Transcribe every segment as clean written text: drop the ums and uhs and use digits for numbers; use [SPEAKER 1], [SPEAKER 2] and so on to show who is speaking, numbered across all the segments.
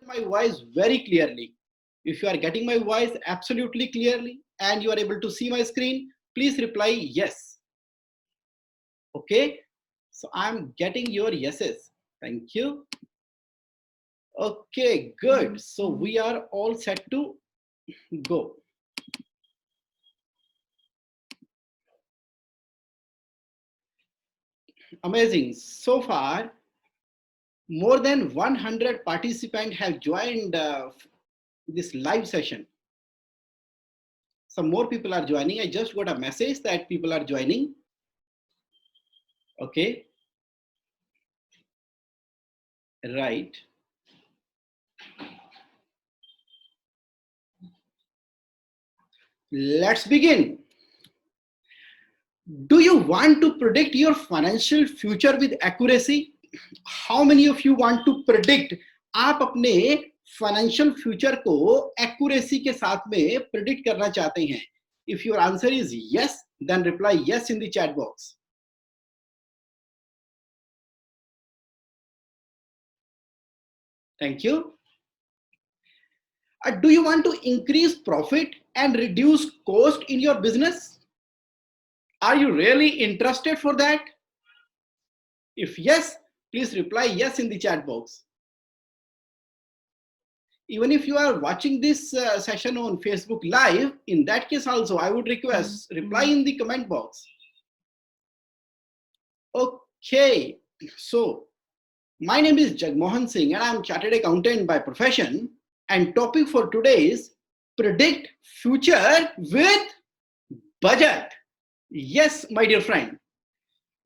[SPEAKER 1] my voice very clearly? If you are getting my voice absolutely clearly and you are able to see my screen, please reply yes. Okay, so I'm getting your yeses. Thank you. Okay, good. So we are all set to go. Amazing. So far, more than 100 participants have joined this live session. Some more people are joining. I just got a message that people are joining. Okay. Right. Let's begin. Do you want to predict your financial future with accuracy? How many of you want to predict? आप अपने financial future को accuracy के साथ में predict करना चाहते हैं? If your answer is yes, then reply yes in the chat box. Thank you. Do you want to increase profit and reduce cost in your business? Are you really interested for that? If yes, please reply yes in the chat box. Even if you are watching this session on Facebook Live, in that case also, I would request reply in the comment box. Okay, so my name is Jagmohan Singh and I'm Chartered Accountant by profession. And topic for today is predict future with budget. Yes, my dear friend.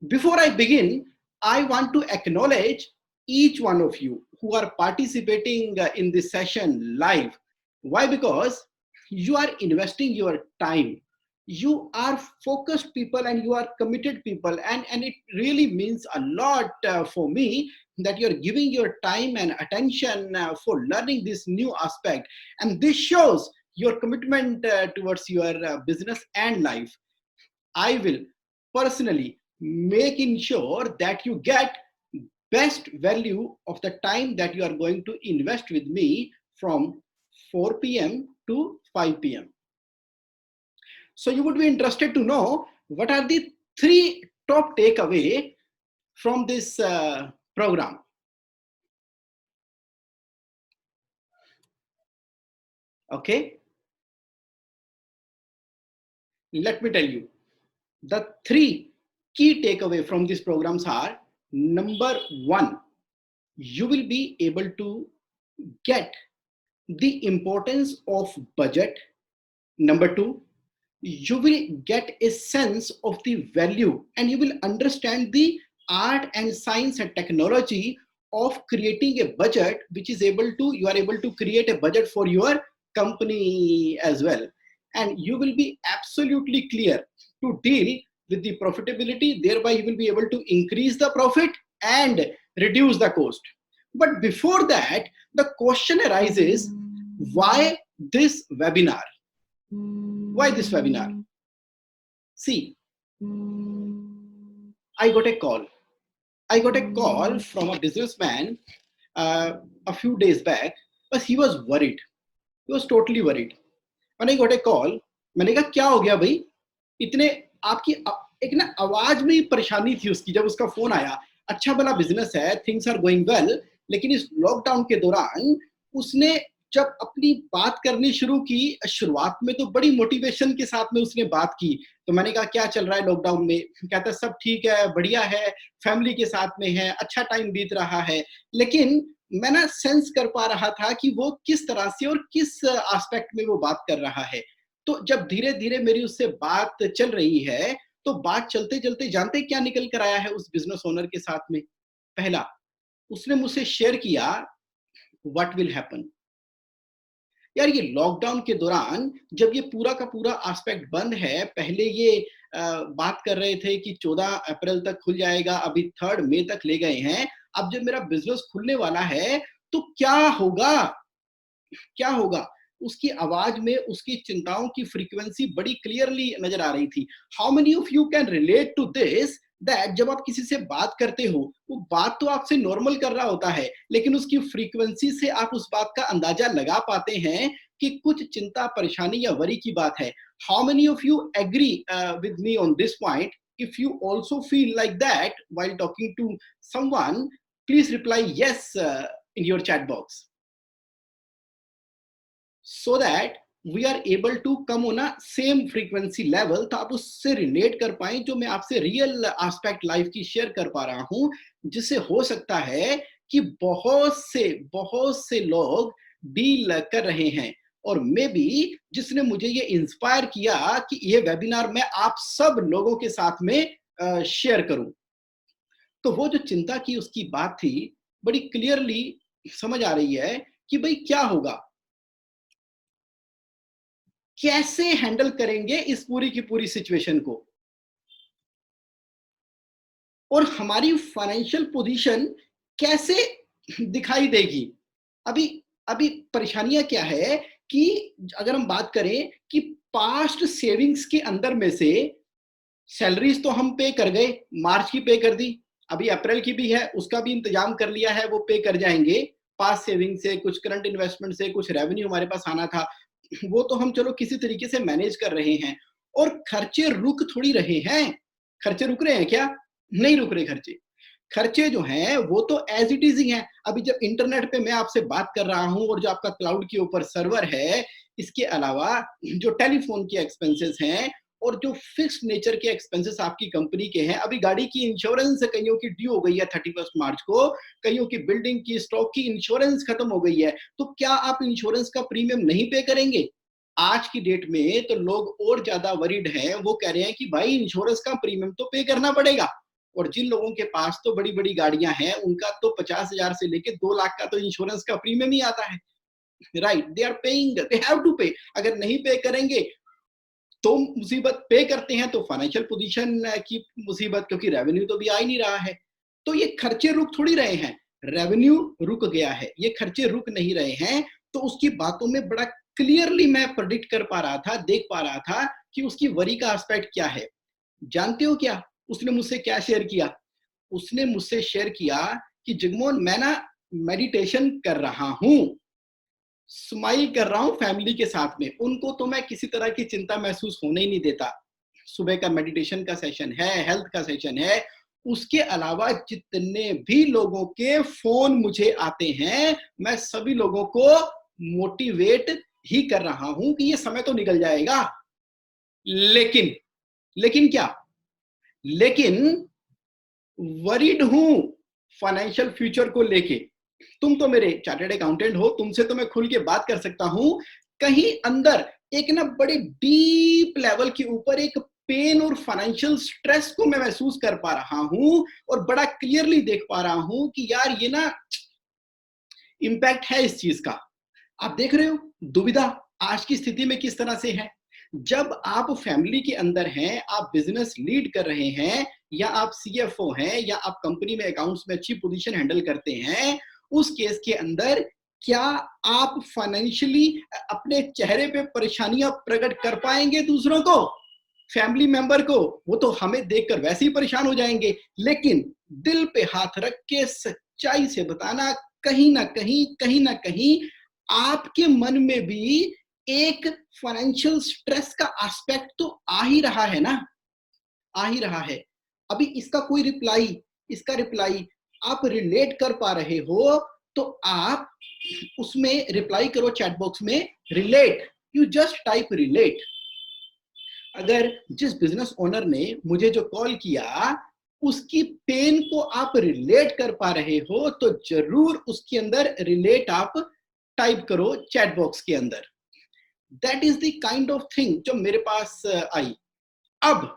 [SPEAKER 1] Before I begin, I want to acknowledge each one of you who are participating in this session live. Why? Because you are investing your time. You are focused people and you are committed people, and it really means a lot for me that you're giving your time and attention for learning this new aspect. And this shows your commitment towards your business and life. I will personally making sure that you get best value of the time that you are going to invest with me from 4 p.m. to 5 p.m. So you would be interested to know what are the 3 top takeaway from this program. Okay. Let me tell you. The 3 key takeaway from these programs are: number 1, you will be able to get the importance of budget. Number 2, you will get a sense of the value and you will understand the art and science and technology of creating a budget, which is able to, you are able to create a budget for your company as well. And you will be absolutely clear to deal with the profitability, thereby you will be able to increase the profit and reduce the cost. But before that, the question arises, why this webinar? Why this webinar? See, I got a call. I got a call from a businessman a few days back, but he was worried. He was totally worried. When I got a call, मैंने कहा क्या हो गया भाई? इतने आपकी एक ना आवाज में ही परेशानी थी उसकी जब उसका फोन आया. अच्छा भला बिजनेस है, थिंग्स आर गोइंग वेल, लेकिन इस लॉकडाउन के दौरान उसने जब अपनी बात करनी शुरू की, शुरुआत में तो बड़ी मोटिवेशन के साथ में उसने बात की. तो मैंने कहा क्या चल रहा है लॉकडाउन में? कहता सब ठीक है, बढ़िया है, फैमिली के साथ में है, अच्छा टाइम बीत रहा है. लेकिन मैं ना सेंस कर पा रहा था कि वो किस तरह से और किस एस्पेक्ट में वो बात कर रहा है. तो जब धीरे धीरे मेरी उससे बात चल रही है, तो बात चलते चलते जानते क्या निकल कर आया है उस बिजनेस ओनर के साथ में? पहला, उसने मुझसे शेयर किया व्हाट विल हैपन. यार ये लॉकडाउन के दौरान जब ये पूरा का पूरा एस्पेक्ट बंद है, पहले ये बात कर रहे थे कि 14 अप्रैल तक खुल जाएगा, अभी 3 मई तक ले गए हैं. अब जब मेरा बिजनेस खुलने वाला है तो क्या होगा? क्या होगा? उसकी आवाज में उसकी चिंताओं की फ्रीक्वेंसी बड़ी क्लियरली नजर आ रही थी. How many of you can relate to this that जब आप किसी से बात करते हो, वो बात तो आपसे नॉर्मल कर रहा होता है, लेकिन उसकी फ्रीक्वेंसी से आप उस बात का अंदाजा लगा पाते हैं कि कुछ चिंता, परेशानी या वरी की बात है। How many of you agree with me on this point? If you also feel like that while talking to someone, please reply yes in your chat box so that we are able to come on a same frequency level, तो आप उससे relate कर पाएं जो मैं आपसे real aspect life की share कर पा रहा हूं, जिससे हो सकता है कि बहुत से लोग डील कर रहे हैं। और मे बी जिसने मुझे ये इंस्पायर किया कि ये वेबिनार मैं आप सब लोगों के साथ में शेयर करूं। तो वो जो चिंता की उसकी बात थी, बड़ी क्लियरली समझ आ रही है कि भाई क्या होगा, कैसे हैंडल करेंगे इस पूरी की पूरी सिचुएशन को, और हमारी फाइनेंशियल पोजीशन कैसे दिखाई देगी। अभी अभी परेशानियां क्या है कि अगर हम बात करें कि पास्ट सेविंग्स के अंदर में से सैलरीज तो हम पे कर गए, मार्च की पे कर दी, अभी अप्रैल की भी है, उसका भी इंतजाम कर लिया है, वो पे कर जाएंगे। पास्ट सेविंग से, कुछ करंट इन्वेस्टमेंट से, कुछ रेवेन्यू हमारे पास आना था, वो तो हम चलो किसी तरीके से मैनेज कर रहे हैं। और खर्चे रुक थोड़ी रहे हैं। खर्चे रुक रहे हैं क्या? नहीं रुक रहे खर्चे। खर्चे जो हैं वो तो एज इट इज ही हैं। अभी जब इंटरनेट पे मैं आपसे बात कर रहा हूं और जो आपका क्लाउड के ऊपर सर्वर है, इसके अलावा जो टेलीफोन के एक्सपेंसेस हैं और जो फिक्स्ड नेचर के एक्सपेंसेस आपकी कंपनी के हैं, अभी गाड़ी की इंश्योरेंस कईयों की ड्यू हो गई है 31 मार्च को, कईयों की बिल्डिंग की, स्टॉक की इंश्योरेंस खत्म हो गई है, तो क्या आप इंश्योरेंस का प्रीमियम नहीं पे करेंगे? आज की डेट में तो लोग और ज्यादा वरीड हैं, वो कह रहे हैं कि भाई इंश्योरेंस का प्रीमियम तो पे करना पड़ेगा। और जिन लोगों के पास तो बड़ी बड़ी गाड़ियां हैं, उनका तो 50,000 से लेके 2 लाख का तो इंश्योरेंस का प्रीमियम ही आता है। Right, they are paying, they have to pay. अगर नहीं पे करेंगे तो मुसीबत, पे करते हैं तो फाइनेंशियल पोजीशन की मुसीबत, क्योंकि रेवेन्यू तो भी आ ही नहीं रहा है। तो ये खर्चे रुक थोड़ी रहे हैं, रेवेन्यू रुक गया है, ये खर्चे रुक नहीं रहे हैं। तो उसकी बातों में बड़ा क्लियरली मैं प्रेडिक्ट कर पा रहा था, देख पा रहा था कि उसकी वरी का एस्पेक्ट क्या है। जानते हो क्या उसने मुझसे क्या शेयर किया? उसने मुझसे शेयर किया कि जगमोहन, मैं ना मेडिटेशन कर रहा हूं, स्माइल कर रहा हूं फैमिली के साथ में, उनको तो मैं किसी तरह की चिंता महसूस होने ही नहीं देता। सुबह का मेडिटेशन का सेशन है, हेल्थ का सेशन है, उसके अलावा जितने भी लोगों के फोन मुझे आते हैं, मैं सभी लोगों को मोटिवेट ही कर रहा हूं कि ये समय तो निकल जाएगा। लेकिन लेकिन क्या? लेकिन वरीड हूं फाइनेंशियल फ्यूचर को लेके। तुम तो मेरे चार्टर्ड अकाउंटेंट हो, तुमसे तो मैं खुल के बात कर सकता हूं। कहीं अंदर एक ना बड़े डीप लेवल के ऊपर एक पेन और फाइनेंशियल स्ट्रेस को मैं महसूस कर पा रहा हूं, और बड़ा क्लियरली देख पा रहा हूं कि यार ये ना इंपैक्ट है इस चीज का। आप देख रहे हो दुविधा आज की स्थिति में किस तरह से है। जब आप फैमिली के अंदर हैं, आप बिजनेस लीड कर रहे हैं, या आप सीएफओ हैं, या आप कंपनी में अकाउंट्स में अच्छी पोजीशन हैंडल करते हैं, उस केस के अंदर क्या आप फाइनेंशियली अपने चेहरे पे परेशानियां प्रकट कर पाएंगे दूसरों को, फैमिली मेंबर को? वो तो हमें देखकर वैसे ही परेशान हो जाएंगे। लेकिन दिल पे हाथ रख के सच्चाई से बताना, कहीं ना कहीं आपके मन में भी एक फाइनेंशियल स्ट्रेस का एस्पेक्ट तो आ ही रहा है ना, आ ही रहा है। अभी इसका कोई रिप्लाई, इसका रिप्लाई आप रिलेट कर पा रहे हो तो आप उसमें रिप्लाई करो चैट बॉक्स में, relate. You just type relate. अगर जिस बिजनेस ओनर ने मुझे जो कॉल किया उसकी पेन को आप रिलेट कर पा रहे हो, तो जरूर उसके अंदर रिलेट आप टाइप करो चैट बॉक्स के अंदर। That is the kind of thing जो मेरे पास आई। अब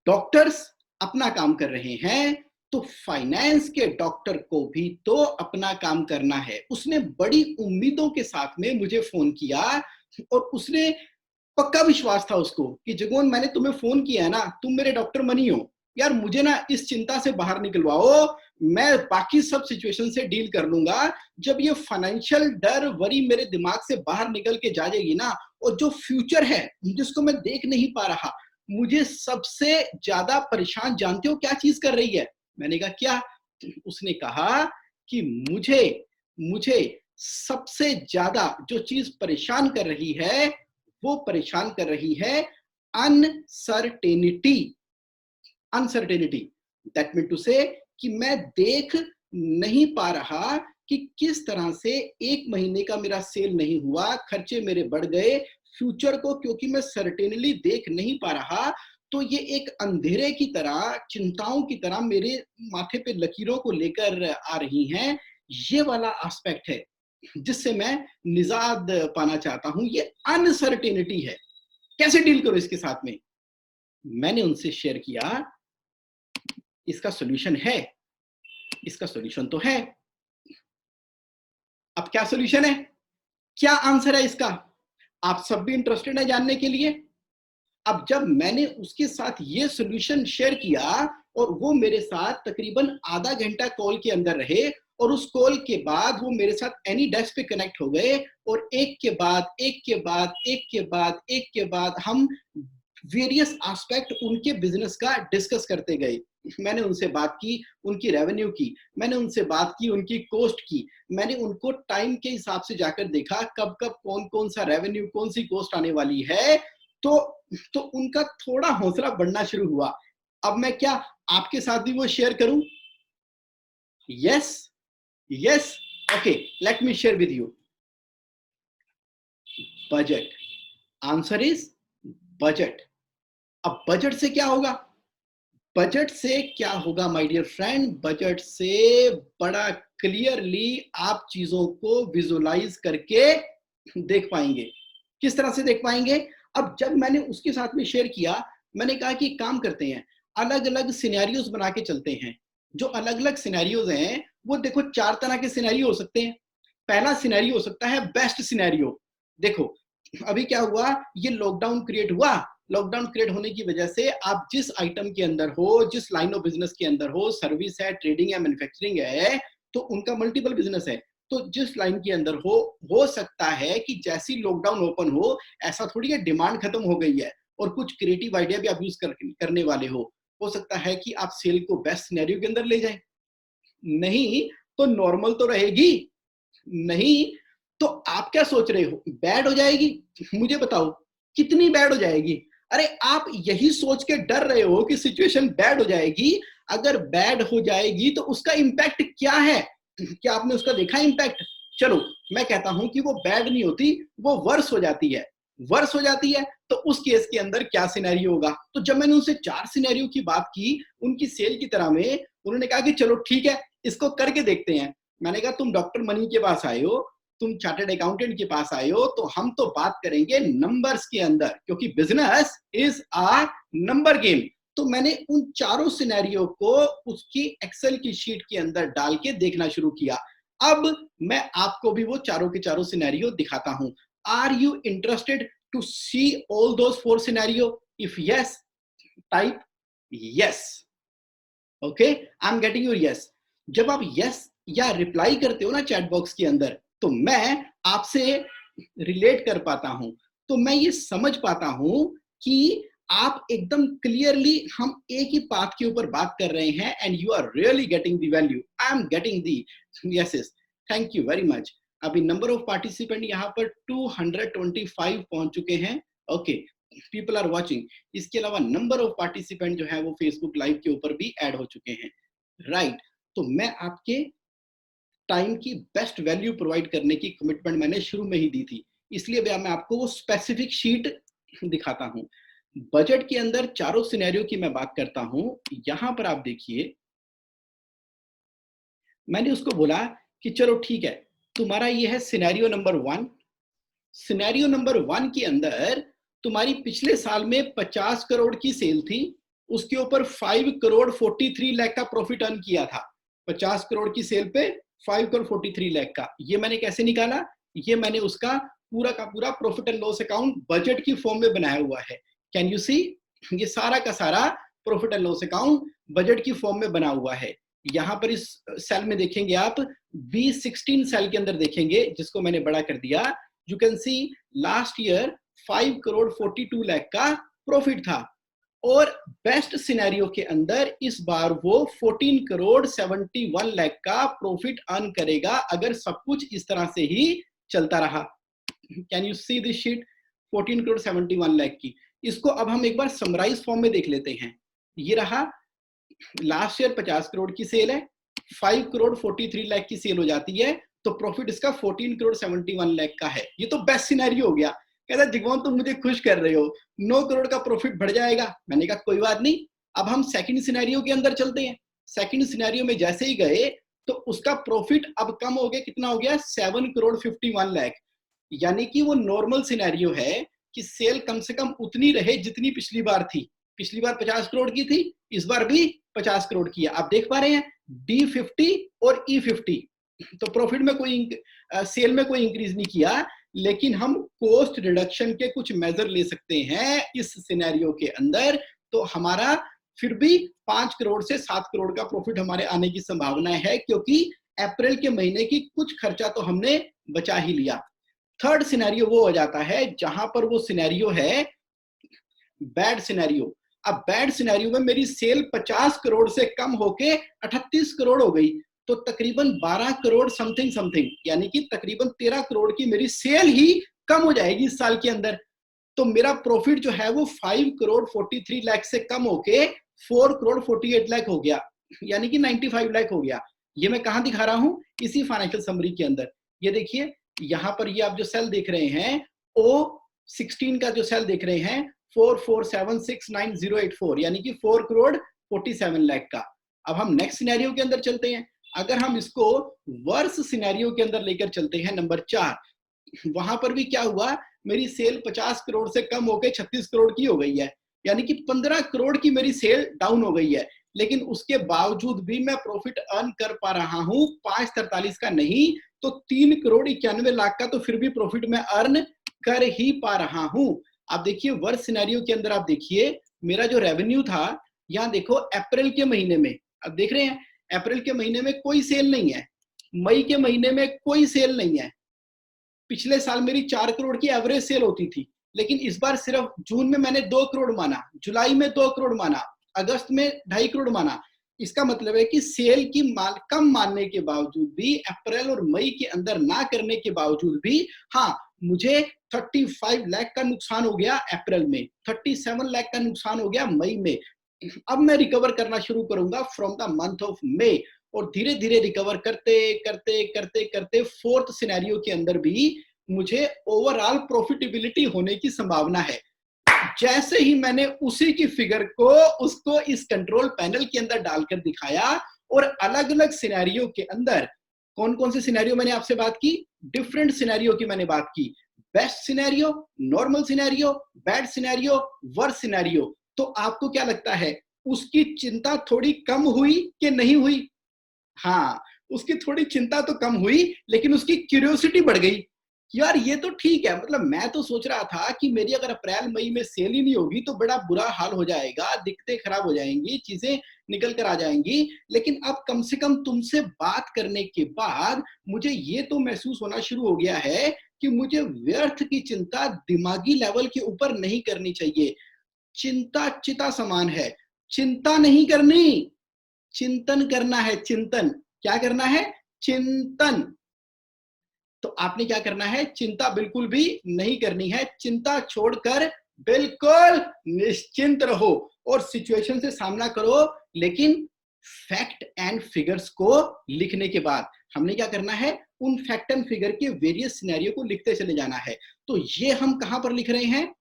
[SPEAKER 1] डॉक्टर्स अपना काम कर रहे हैं, तो फाइनेंस के डॉक्टर को भी तो अपना काम करना है। उसने बड़ी उम्मीदों के साथ में मुझे फोन किया, और उसने पक्का विश्वास था उसको कि जगमोहन, मैंने तुम्हें फोन किया है ना, तुम मेरे डॉक्टर मनी हो यार, मुझे ना इस चिंता से बाहर निकलवाओ, मैं बाकी सब सिचुएशन से डील कर लूंगा। जब ये फाइनेंशियल डर, वरी मेरे दिमाग से बाहर निकल के जाएगी ना, और जो फ्यूचर है जिसको मैं देख नहीं पा रहा, मुझे सबसे ज्यादा परेशान जानते हो क्या चीज कर रही है? मैंने कहा क्या? उसने कहा कि मुझे मुझे सबसे ज्यादा जो चीज परेशान कर रही है वो परेशान कर रही है uncertainty. Uncertainty that mean to say कि मैं देख नहीं पा रहा कि किस तरह से एक महीने का मेरा सेल नहीं हुआ, खर्चे मेरे बढ़ गए, फ्यूचर को क्योंकि मैं सर्टेनली देख नहीं पा रहा, तो ये एक अंधेरे की तरह, चिंताओं की तरह मेरे माथे पे लकीरों को लेकर आ रही हैं। ये वाला एस्पेक्ट है जिससे मैं निजात पाना चाहता हूं। ये अनसर्टेनिटी है, कैसे डील करो इसके साथ में? मैंने उनसे शेयर किया, इसका सॉल्यूशन है, इसका सॉल्यूशन तो है। अब क्या सॉल्यूशन है, क्या आंसर है इसका? आप सब भी इंटरेस्टेड है जानने के लिए? अब जब मैंने उसके साथ ये सॉल्यूशन शेयर किया और वो मेरे साथ तकरीबन आधा घंटा कॉल के अंदर रहे, और उस कॉल के बाद वो मेरे साथ एनी डेस्क पे कनेक्ट हो गए, और एक के बाद एक के बाद एक के बाद एक के बाद हम वेरियस एस्पेक्ट उनके बिजनेस का डिस्कस करते गए। मैंने उनसे बात की उनकी रेवेन्यू की, मैंने उनसे बात की उनकी कॉस्ट की, मैंने उनको टाइम के हिसाब से जाकर देखा कब कब कौन कौन सा रेवेन्यू कौन सी कॉस्ट आने वाली है। तो उनका थोड़ा हौसला बढ़ना शुरू हुआ। अब मैं क्या आपके साथ भी वो शेयर करूं? Yes, yes, okay, let me share with you. Budget, answer is budget. अब बजट से क्या होगा? बजट से क्या होगा माय डियर फ्रेंड? बजट से बड़ा क्लियरली आप चीजों को विजुलाइज करके देख पाएंगे। किस तरह से देख पाएंगे? अब जब मैंने उसके साथ में शेयर किया, मैंने कहा कि काम करते हैं, अलग अलग सिनेरियोज बना के चलते हैं। जो अलग अलग सिनेरियोज हैं वो देखो 4 तरह के सिनेरियो हो सकते हैं। पहला सिनेरियो हो सकता है बेस्ट सिनेरियो। देखो अभी क्या हुआ, ये लॉकडाउन क्रिएट हुआ, लॉकडाउन क्रिएट होने की वजह से आप जिस आइटम के अंदर हो, जिस लाइन ऑफ बिजनेस के अंदर हो, सर्विस है, ट्रेडिंग है, मैन्युफैक्चरिंग है, तो उनका मल्टीपल बिजनेस है। तो जिस लाइन के अंदर हो सकता है कि जैसी लॉकडाउन ओपन हो, ऐसा थोड़ी है डिमांड खत्म हो गई है और कुछ क्रिएटिव आइडिया भी आप यूज करने वाले हो सकता है कि आप सेल को बेस्ट सिनेरियो के अंदर ले जाएं। नहीं तो नॉर्मल तो रहेगी नहीं। तो आप क्या सोच रहे हो, बैड हो जाएगी? मुझे बताओ कितनी बैड हो जाएगी? अरे आप यही सोच के डर रहे हो कि सिचुएशन बैड हो जाएगी। अगर बैड हो जाएगी तो उसका इंपैक्ट क्या है? क्या आपने उसका देखा इंपैक्ट? चलो मैं कहता हूं कि वो बैड नहीं होती, वो वर्स हो जाती है। वर्स हो जाती है तो उस केस के अंदर क्या सिनेरियो होगा? तो जब मैंने उनसे 4 सिनेरियो की बात की उनकी सेल की तरह में, उन्होंने कहा कि चलो ठीक है इसको करके देखते हैं। मैंने कहा तुम डॉक्टर मनी के पास आए हो, तुम चार्टर्ड अकाउंटेंट के पास आए हो, तो हम तो बात करेंगे नंबर्स के अंदर, क्योंकि business is a number game. तो मैंने उन चारों सिनेरियो को उसकी एक्सेल की शीट के अंदर डाल के देखना शुरू किया। अब मैं आपको भी वो चारों के चारों सिनेरियो दिखाता हूं। Are you interested to see all those 4 scenario? If yes, type yes. Okay, I am getting your yes. जब आप यस या रिप्लाई करते हो ना चैट बॉक्स के अंदर, तो मैं आपसे रिलेट कर पाता हूं, तो मैं ये समझ पाता हूं कि आप एकदम क्लियरली हम एक ही पाथ के ऊपर बात कर रहे हैं and you are really getting the value. I am getting the yes. Thank you very much. अभी नंबर ऑफ पार्टिसिपेंट यहाँ पर 225 पहुंच चुके हैं। Okay, people are watching. इसके अलावा नंबर ऑफ पार्टिसिपेंट जो है वो फेसबुक लाइव के ऊपर भी ऐड हो चुके हैं। राइट, तो मैं आपके टाइम की बेस्ट वैल्यू प्रोवाइड करने की कमिटमेंट मैंने शुरू में ही दी थी, इसलिए मैं आपको वो स्पेसिफिक शीट दिखाता हूं। बजट के अंदर चारों सिनेरियो की मैं बात करता हूं। यहां पर आप देखिए, मैंने उसको बोला कि चलो ठीक है, तुम्हारा ये है सिनेरियो नंबर 1। सिनेरियो नंबर 1 के अंदर तुम्हारी पिछले साल में 50 करोड़ की सेल थी, उसके ऊपर 5 करोड़ 43 लाख का प्रॉफिट अर्न किया था। 50 करोड़ की सेल पे 5 करोड़ 43 लाख का, ये मैंने कैसे निकाला? ये मैंने उसका पूरा का पूरा profit and loss account budget की फॉर्म में बनाया हुआ है। Can you see? ये सारा का सारा profit and loss account budget की फॉर्म में बना हुआ है। यहां पर इस सेल में देखेंगे आप, B16 सेल के अंदर देखेंगे, जिसको मैंने बड़ा कर दिया, you can see last year 5 crore 42 lakh का प्रॉफिट था। और बेस्ट सिनेरियो के अंदर इस बार वो 14 करोड़ 71 लाख का प्रॉफिट अर्न करेगा अगर सब कुछ इस तरह से ही चलता रहा। Can you see this sheet? 14 crore 71 lakh की। इसको अब हम एक बार समराइज फॉर्म में देख लेते हैं। ये रहा, लास्ट ईयर 50 करोड़ की सेल है, 5 करोड़ 43 लाख की सेल हो जाती है, तो प्रॉफिट इसका 14 करोड़ 71 लाख का है। ये तो बेस्ट सिनेरियो हो गया। कहता जिगमोहन तुम मुझे खुश कर रहे हो, 9 करोड़ का प्रॉफिट बढ़ जाएगा। मैंने कहा कोई बात नहीं, अब हम सेकंड सिनेरियो के अंदर चलते हैं। सेकंड सिनेरियो में जैसे ही गए तो उसका प्रॉफिट अब कम हो गया, कितना हो गया? 7 करोड़ 51 लाख। यानी कि वो नॉर्मल सिनेरियो है कि सेल कम से कम उतनी रहे जितनी पिछली बार थी। पिछली बार 50 करोड़ की थी, इस बार भी 50 करोड़ की है। आप देख पा रहे हैं D50 और E50, तो प्रॉफिट में कोई सेल में कोई इंक्रीज नहीं किया, लेकिन हम कॉस्ट रिडक्शन के कुछ मेजर ले सकते हैं इस सिनेरियो के अंदर। तो हमारा फिर भी 5 करोड़ से 7 करोड़ का प्रॉफिट हमारे आने की संभावना है, क्योंकि अप्रैल के महीने की कुछ खर्चा तो हमने बचा ही लिया। थर्ड सिनेरियो वो हो जाता है जहां पर वो सिनेरियो है बैड सिनेरियो। अब बैड सिनेरियो में मेरी सेल 50 करोड़ से कम होके 38 करोड़ हो गई, तो तकरीबन 12 करोड़ समथिंग समथिंग, यानी कि तकरीबन 13 करोड़ की मेरी सेल ही कम हो जाएगी इस साल के अंदर। तो मेरा प्रॉफिट जो है वो 5 करोड़ 43 लाख से कम होके 4 करोड़ 48 लाख हो गया, यानी कि 95 लाख हो गया। ये मैं कहां दिखा रहा हूं? इसी फाइनेंशियल समरी के अंदर। ये देखिए, यहां पर ये आप जो सेल देख रहे हैं, O16 का जो सेल देख रहे हैं, 44769,084, यानी कि 4 करोड़ 47 लाख का। अब हम नेक्स्ट सिनेरियो के अंदर चलते हैं। अगर हम इसको वर्स सिनेरियो के अंदर लेकर चलते हैं, नंबर 4, वहां पर भी क्या हुआ? मेरी सेल 50 करोड़ से कम होकर 36 करोड़ की हो गई है, यानी कि 15 करोड़ की मेरी सेल डाउन हो गई है, लेकिन उसके बावजूद भी मैं प्रॉफिट अर्न कर पा रहा हूं 543 का नहीं तो 3 करोड़ 91 लाख का, तो फिर भी प्रॉफिट मैं अर्न कर ही पा रहा हूं। आप देखिए वर्स्ट सिनेरियो के अंदर, आप देखिए मेरा जो रेवेन्यू था, यहां देखो अप्रैल के महीने में, अब देख रहे हैं अप्रैल के महीने में कोई सेल नहीं है, मई के महीने में कोई सेल नहीं है। पिछले साल मेरी 4 करोड़ की एवरेज सेल होती थी, लेकिन इस बार सिर्फ जून में मैंने 2 करोड़ माना, जुलाई में 2 करोड़ माना, अगस्त में 2.5 करोड़ माना। इसका मतलब है कि सेल की कम मानने के बावजूद भी, अप्रैल और मई के अंदर ना करने के बावजूद भी, हाँ मुझे 35 लाख का नुकसान हो गया अप्रैल में, 37 लाख का नुकसान हो गया मई में। अब मैं रिकवर करना शुरू करूंगा फ्रॉम द मंथ ऑफ मई, और धीरे धीरे रिकवर करते करते करते करते फोर्थ सिनेरियो के अंदर भी मुझे ओवरऑल प्रॉफिटेबिलिटी होने की संभावना है। जैसे ही मैंने उसी की फिगर को उसको इस कंट्रोल पैनल के अंदर डालकर दिखाया, और अलग अलग सिनेरियो के अंदर, कौन कौन से सिनेरियो मैंने आपसे बात की? डिफरेंट सिनेरियो की मैंने बात की। Best scenario, normal scenario, bad scenario, worst scenario. तो आपको क्या लगता है, उसकी चिंता थोड़ी कम हुई कि नहीं हुई? हाँ, उसकी थोड़ी चिंता तो कम हुई, लेकिन उसकी क्यूरियोसिटी बढ़ गई। यार ये तो ठीक है, मतलब मैं तो सोच रहा था कि मेरी अगर अप्रैल मई में सेल ही नहीं होगी तो बड़ा बुरा हाल हो जाएगा, दिक्कतें खराब हो जाएंगी, चीजें निकल कर आ जाएंगी। लेकिन अब कम से कम तुमसे बात करने के बाद मुझे ये तो महसूस होना शुरू हो गया है कि मुझे व्यर्थ की चिंता दिमागी लेवल के ऊपर नहीं करनी चाहिए। चिंता चिता समान है, चिंता नहीं करनी, चिंतन करना है। चिंतन क्या करना है? चिंतन। तो आपने क्या करना है? चिंता बिल्कुल भी नहीं करनी है। चिंता छोड़कर बिल्कुल निश्चिंत रहो और सिचुएशन से सामना करो, लेकिन फैक्ट एंड फिगर्स को लिखने के बाद हमने क्या करना है? उन फैक्ट एंड फिगर के वेरियस सिनेरियो को लिखते चले जाना है। तो ये हम कहां पर लिख रहे हैं?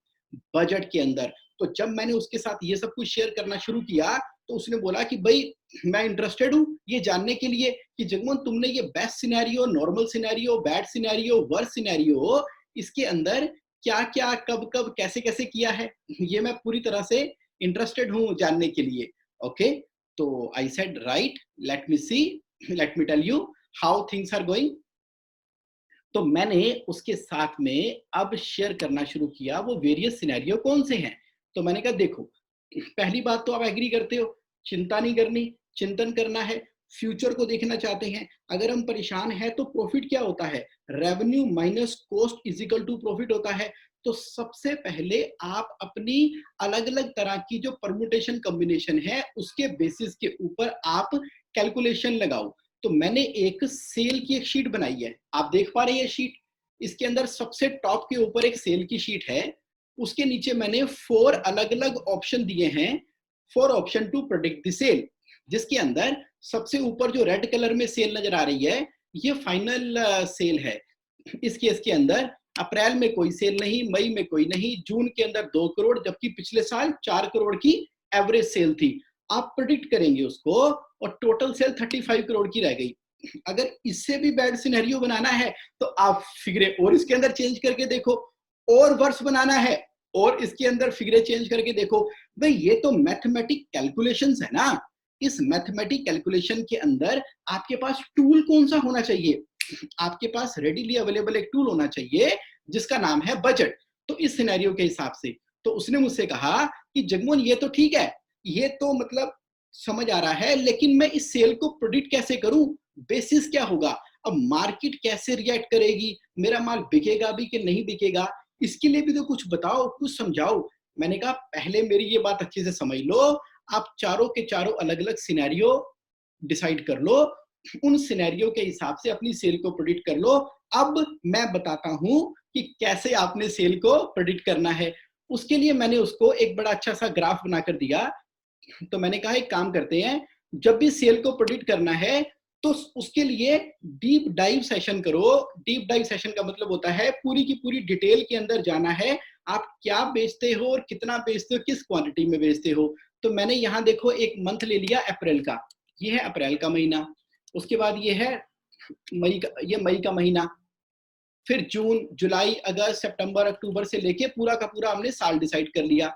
[SPEAKER 1] बजट के अंदर। तो जब मैंने उसके साथ ये सब कुछ शेयर करना शुरू किया, तो उसने बोला कि भाई मैं इंटरेस्टेड हूं ये जानने के लिए कि जगमोहन तुमने ये best scenario, normal scenario, bad scenario, worst scenario, इसके अंदर क्या क्या, कब कब, कैसे कैसे किया है, ये मैं पूरी तरह से इंटरेस्टेड हूं जानने के लिए। ओके, तो I said right, let me see, let me tell you how things are going. तो मैंने उसके साथ में अब शेयर करना शुरू किया वो वेरियस सिनेरियो कौन से हैं। तो मैंने कहा देखो, पहली बात तो आप एग्री करते हो, चिंता नहीं करनी, चिंतन करना है, फ्यूचर को देखना चाहते हैं। अगर हम परेशान हैं तो प्रॉफिट क्या होता है? Revenue minus cost is equal to profit होता है। तो सबसे पहले आप अपनी अलग अलग तरह की जो परम्यूटेशन कॉम्बिनेशन है उसके बेसिस के ऊपर आप कैलकुलेशन लगाओ। तो मैंने एक सेल की एक शीट बनाई है, आप देख पा रहे हैं शीट। इसके अंदर सबसे टॉप के ऊपर एक सेल की शीट है, उसके नीचे मैंने 4 अलग अलग ऑप्शन दिए हैं, 4 option to predict the sale, जिसके अंदर सबसे ऊपर जो रेड कलर में सेल नजर आ रही है ये फाइनल सेल है। इस केस के अंदर अप्रैल में कोई सेल नहीं, मई में कोई नहीं, जून के अंदर 2 करोड़, जबकि पिछले साल 4 करोड़ की एवरेज सेल थी। आप प्रेडिक्ट करेंगे उसको और टोटल सेल 35 करोड़ की रह गई। अगर इससे भी बैड सिनेरियो बनाना है तो आप फिगरे और इसके अंदर चेंज करके देखो, और वर्ष बनाना है और इसके अंदर फिगरे चेंज करके देखो। भाई ये तो मैथमेटिक कैलकुलेशंस है ना। इस मैथमेटिक कैलकुलेशन के अंदर आपके पास टूल कौन सा होना चाहिए? आपके पास रेडीली अवेलेबल एक टूल होना चाहिए जिसका नाम है बजट। तो इस सिनेरियो के हिसाब से तो उसने मुझसे कहा कि जगमोहन ये तो ठीक है, ये तो मतलब समझ आ रहा है, लेकिन मैं इस सेल को प्रेडिक्ट कैसे करूं? बेसिस क्या होगा? अब मार्केट कैसे रिएक्ट करेगी? मेरा माल बिकेगा भी कि नहीं बिकेगा? इसके लिए भी तो कुछ बताओ, कुछ समझाओ। मैंने कहा पहले मेरी ये बात अच्छे से समझ लो, आप चारों के चारों अलग अलग सिनेरियो डिसाइड कर लो, उन सिनेरियो के हिसाब से अपनी सेल को प्रेडिक्ट कर लो। अब मैं बताता हूं कि कैसे आपने सेल को प्रेडिक्ट करना है। उसके लिए मैंने उसको एक बड़ा अच्छा सा ग्राफ बनाकर दिया। तो मैंने कहा एक काम करते हैं, जब भी सेल को प्रेडिक्ट करना है तो उसके लिए डीप डाइव सेशन करो। डीप डाइव सेशन का मतलब होता है पूरी की पूरी डिटेल के अंदर जाना है, आप क्या बेचते हो और कितना बेचते हो, किस क्वांटिटी में बेचते हो। तो मैंने यहां देखो एक मंथ ले लिया अप्रैल का, ये है अप्रैल का महीना, उसके बाद ये है मई का, ये मई का महीना, फिर जून, जुलाई, अगस्त, सितंबर, अक्टूबर से लेके पूरा का पूरा हमने साल डिसाइड कर लिया।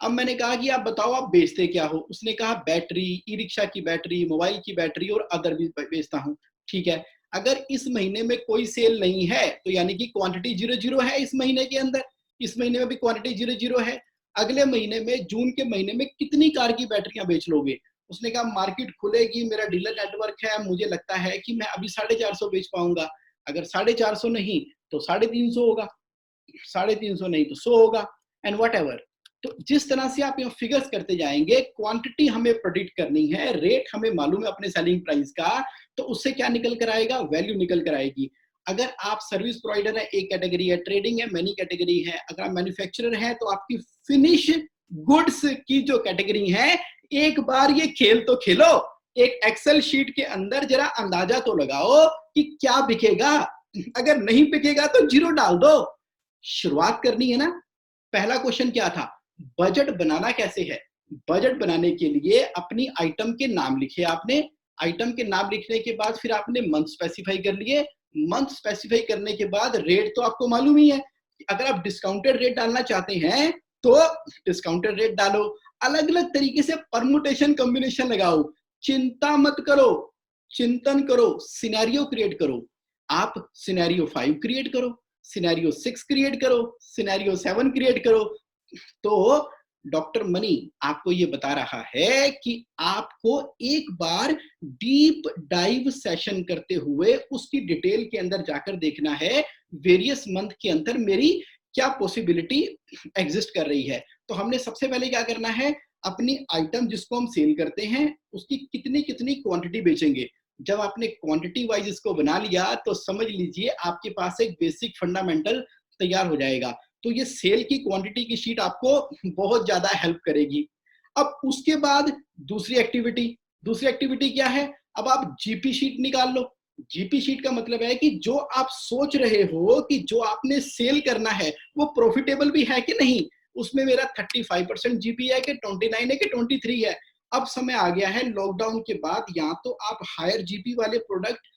[SPEAKER 1] अब मैंने कहा कि आप बताओ आप बेचते क्या हो? उसने कहा बैटरी, ई रिक्शा की बैटरी, मोबाइल की बैटरी और अदर भी बेचता हूँ। ठीक है, अगर इस महीने में कोई सेल नहीं है तो यानी कि क्वांटिटी 0-0 है इस महीने के अंदर, इस महीने में भी क्वांटिटी 0-0 है। अगले महीने में, जून के महीने में कितनी कार की बैटरियां बेच लोगे? उसने कहा मार्केट खुलेगी, मेरा डीलर नेटवर्क है, मुझे लगता है कि मैं अभी 450 बेच पाऊंगा। अगर 450 नहीं तो 350 होगा, 350 नहीं तो 100 होगा, एंड वट एवर। तो जिस तरह से आप फिगर्स करते जाएंगे, क्वांटिटी हमें प्रेडिक्ट करनी है, रेट हमें मालूम है अपने सेलिंग प्राइस का, तो उससे क्या निकल कर आएगा? वैल्यू निकल कर आएगी। अगर आप सर्विस प्रोवाइडर है, एक कैटेगरी है, ट्रेडिंग है, मैनी कैटेगरी है, अगर आप मैन्युफैक्चरर है तो आपकी फिनिश गुड्स की जो कैटेगरी है, एक बार ये खेल तो खेलो, एक एक्सेल शीट के अंदर जरा अंदाजा तो लगाओ कि क्या बिकेगा। अगर नहीं बिकेगा तो 0 डाल दो। शुरुआत करनी है ना। पहला क्वेश्चन क्या था? बजट बनाना कैसे है? बजट बनाने के लिए अपनी आइटम के नाम लिखे आपने, आइटम के नाम लिखने के बाद फिर आपने मंथ स्पेसिफाई कर लिए, मंथ स्पेसिफाई करने के बाद रेट तो आपको मालूम ही है, अगर आप डिस्काउंटेड रेट डालना चाहते हैं तो डिस्काउंटेड रेट डालो, अलग अलग तरीके से परमुटेशन कॉम्बिनेशन लगाओ। चिंता मत करो, चिंतन करो, सिनेरियो क्रिएट करो। आप सिनेरियो 5 क्रिएट करो, सिनेरियो 6 क्रिएट करो, सिनेरियो 7 क्रिएट करो। तो डॉक्टर मनी आपको ये बता रहा है कि आपको एक बार डीप डाइव सेशन करते हुए उसकी डिटेल के अंदर जाकर देखना है वेरियस मंथ के अंदर मेरी क्या पॉसिबिलिटी एग्जिस्ट कर रही है। तो हमने सबसे पहले क्या करना है, अपनी आइटम जिसको हम सेल करते हैं उसकी कितनी कितनी क्वांटिटी बेचेंगे। जब आपने क्वांटिटी वाइज इसको बना लिया तो समझ लीजिए आपके पास एक बेसिक फंडामेंटल तैयार हो जाएगा। तो ये सेल की क्वांटिटी की शीट आपको बहुत ज्यादा हेल्प करेगी। अब उसके बाद दूसरी एक्टिविटी क्या है? अब आप जीपी शीट निकाल लो। जीपी शीट का मतलब है कि जो आप सोच रहे हो कि जो आपने सेल करना है वो प्रॉफिटेबल भी है कि नहीं, उसमें मेरा 35% जीपी है कि 29 है कि 23 है। अब समय आ गया है लॉकडाउन के बाद, या तो आप हायर जीपी वाले प्रोडक्ट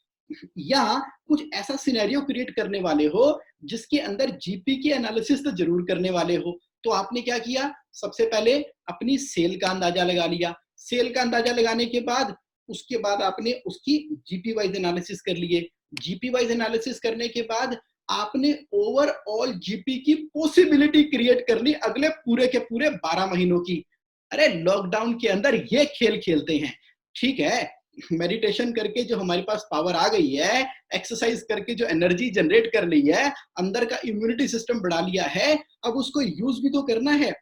[SPEAKER 1] या कुछ ऐसा सिनेरियो क्रिएट करने वाले हो जिसके अंदर जीपी की एनालिसिस तो जरूर करने वाले हो। तो आपने क्या किया, सबसे पहले अपनी सेल का अंदाजा लगा लिया। सेल का अंदाजा लगाने के बाद उसके बाद आपने उसकी जीपी वाइज एनालिसिस कर लिए। जीपी वाइज एनालिसिस करने के बाद आपने ओवरऑल जीपी की पॉसिबिलिटी क्रिएट करनी अगले पूरे के पूरे 12 महीनों की। अरे लॉकडाउन के अंदर ये खेल खेलते हैं, ठीक है। मेडिटेशन करके जो हमारे पास पावर आ गई है, एक्सरसाइज करके जो एनर्जी जनरेट कर ली है, अंदर का इम्यूनिटी सिस्टम बढ़ा लिया है, अब उसको यूज भी तो करना है।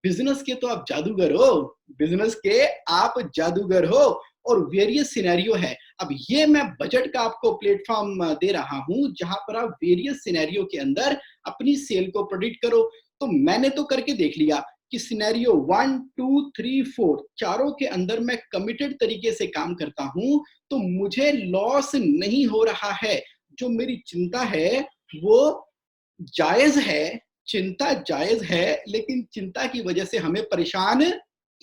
[SPEAKER 1] बिजनेस के तो आप जादूगर हो, बिजनेस के आप जादूगर हो, और वेरियस सिनेरियो है। अब ये मैं बजट का आपको प्लेटफॉर्म दे रहा हूं जहां पर आप वेरियस सिनेरियो के अंदर अपनी सेल को प्रेडिक्ट करो। तो मैंने तो करके देख लिया कि सिनेरियो 1, 2, 3, 4 चारों के अंदर मैं कमिटेड तरीके से काम करता हूं, तो मुझे लॉस नहीं हो रहा है। जो मेरी चिंता है वो जायज है, चिंता जायज है, लेकिन चिंता की वजह से हमें परेशान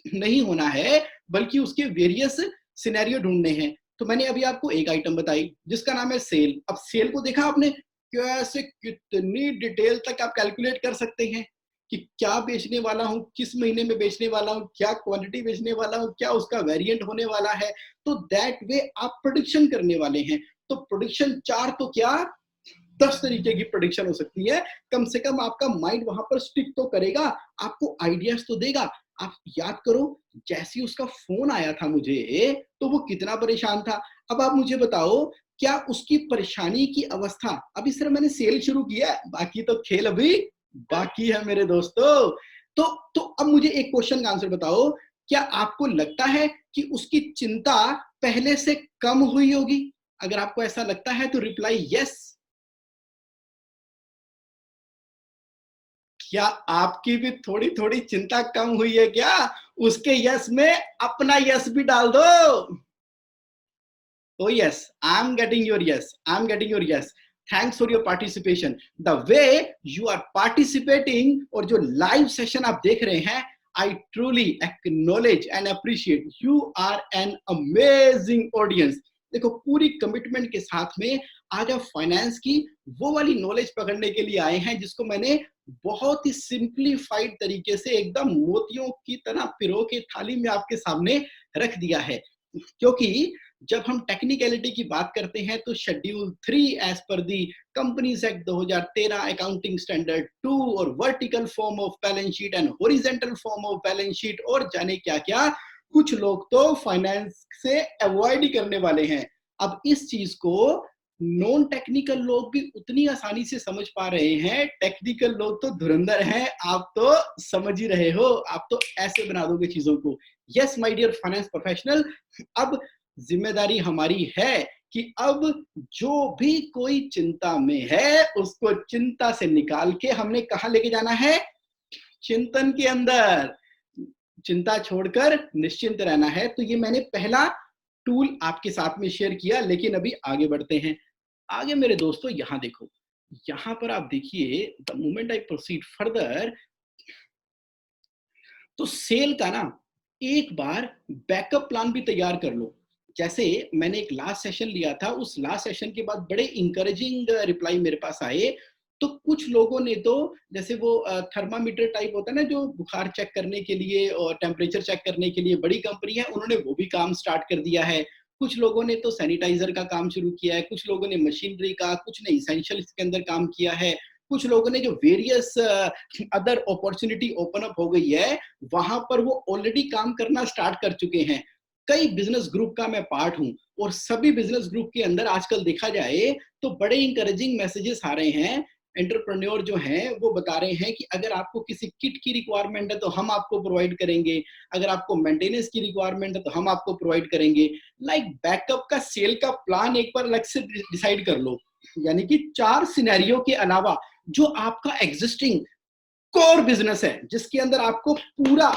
[SPEAKER 1] नहीं होना है, बल्कि उसके वेरियस सिनेरियो ढूंढने हैं। तो मैंने अभी आपको एक आइटम बताई जिसका नाम है सेल। अब सेल को देखा आपने, कैसे कितनी डिटेल तक आप कैलकुलेट कर सकते हैं कि क्या बेचने वाला हूं, किस महीने में बेचने वाला हूं, क्या क्वांटिटी बेचने वाला हूं, क्या उसका वेरिएंट होने वाला है। तो दैट वे आप प्रोडिक्शन करने वाले हैं। तो प्रोडिक्शन 4 तो क्या 10 तरीके की प्रोडिक्शन हो सकती है। कम से कम आपका माइंड वहां पर स्टिक तो करेगा, आपको आइडियाज तो देगा। आप याद करो, जैसे ही उसका फोन आया था मुझे, तो वो कितना परेशान था। अब आप मुझे बताओ, क्या उसकी परेशानी की अवस्था, अभी सिर्फ मैंने सेल शुरू किया है, बाकी तो खेल अभी बाकी है मेरे दोस्तों। तो अब मुझे एक क्वेश्चन का आंसर बताओ, क्या आपको लगता है कि उसकी चिंता पहले से कम हुई होगी? अगर आपको ऐसा लगता है तो रिप्लाई यस। क्या आपकी भी थोड़ी थोड़ी चिंता कम हुई है क्या? उसके यस में अपना यस भी डाल दो। Oh yes, I'm getting your yes. I'm getting your yes. Thanks for your participation. The way you are participating और जो live session आप देख रहे हैं, I truly acknowledge and appreciate. You are an amazing audience. देखो, पूरी commitment के साथ में आज आप फाइनेंस की वो वाली नॉलेज पकड़ने के लिए आए हैं जिसको मैंने बहुत ही सिंप्लीफाइड तरीके से एकदम मोतियों की तरह पिरो के थाली में आपके सामने रख दिया है। क्योंकि जब हम टेक्निकलिटी की बात करते हैं तो शेड्यूल 3 एज पर दी कंपनीज एक्ट 2013, अकाउंटिंग स्टैंडर्ड 2, और vertical form of balance sheet and horizontal form of balance sheet, और जाने क्या क्या, कुछ लोग तो फाइनेंस से अवॉइड ही करने वाले हैं। अब इस चीज को नॉन टेक्निकल लोग भी उतनी आसानी से समझ पा रहे हैं, टेक्निकल लोग तो धुरंधर हैं। आप तो समझ ही रहे हो, आप तो ऐसे बना दोगे चीजों को। Yes my dear finance professional, अब जिम्मेदारी हमारी है कि अब जो भी कोई चिंता में है उसको चिंता से निकाल के हमने कहां लेके जाना है? चिंतन के अंदर। चिंता छोड़कर निश्चिंत रहना है। तो ये मैंने पहला टूल आपके साथ में शेयर किया, लेकिन अभी आगे बढ़ते हैं। आगे मेरे दोस्तों यहां देखो, यहां पर आप देखिए, the moment I proceed further, तो सेल का ना एक बार बैकअप प्लान भी तैयार कर लो। जैसे मैंने एक लास्ट सेशन लिया था, उस लास्ट सेशन के बाद बड़े इंकरेजिंग रिप्लाई मेरे पास आए। तो कुछ लोगों ने तो, जैसे वो थर्मामीटर टाइप होता है ना, जो बुखार चेक करने के लिए और टेम्परेचर चेक करने के लिए बड़ी कंपनी है, उन्होंने वो भी काम स्टार्ट कर दिया है। कुछ लोगों ने तो सैनिटाइजर का काम शुरू किया है, कुछ लोगों ने मशीनरी का, कुछ ने इसेंशियल्स के अंदर काम किया है, कुछ लोगों ने जो various other opportunity open up हो गई है वहां पर वो ऑलरेडी काम करना स्टार्ट कर चुके हैं। कई बिजनेस ग्रुप का मैं पार्ट हूं, और सभी बिजनेस ग्रुप के अंदर आजकल देखा जाए तो बड़े इंकरेजिंग मैसेजेस आ रहे हैं। एंटरप्रेन्योर जो हैं वो बता रहे हैं कि अगर आपको किसी किट की रिक्वायरमेंट है तो हम आपको प्रोवाइड करेंगे, अगर आपको मेंटेनेंस की रिक्वायरमेंट है तो हम आपको प्रोवाइड करेंगे। लाइक बैकअप का सेल का प्लान एक बार अलग से डिसाइड कर लो। यानी कि 4 सिनेरियो के अलावा जो आपका एग्जिस्टिंग कोर बिजनेस है, जिसके अंदर आपको पूरा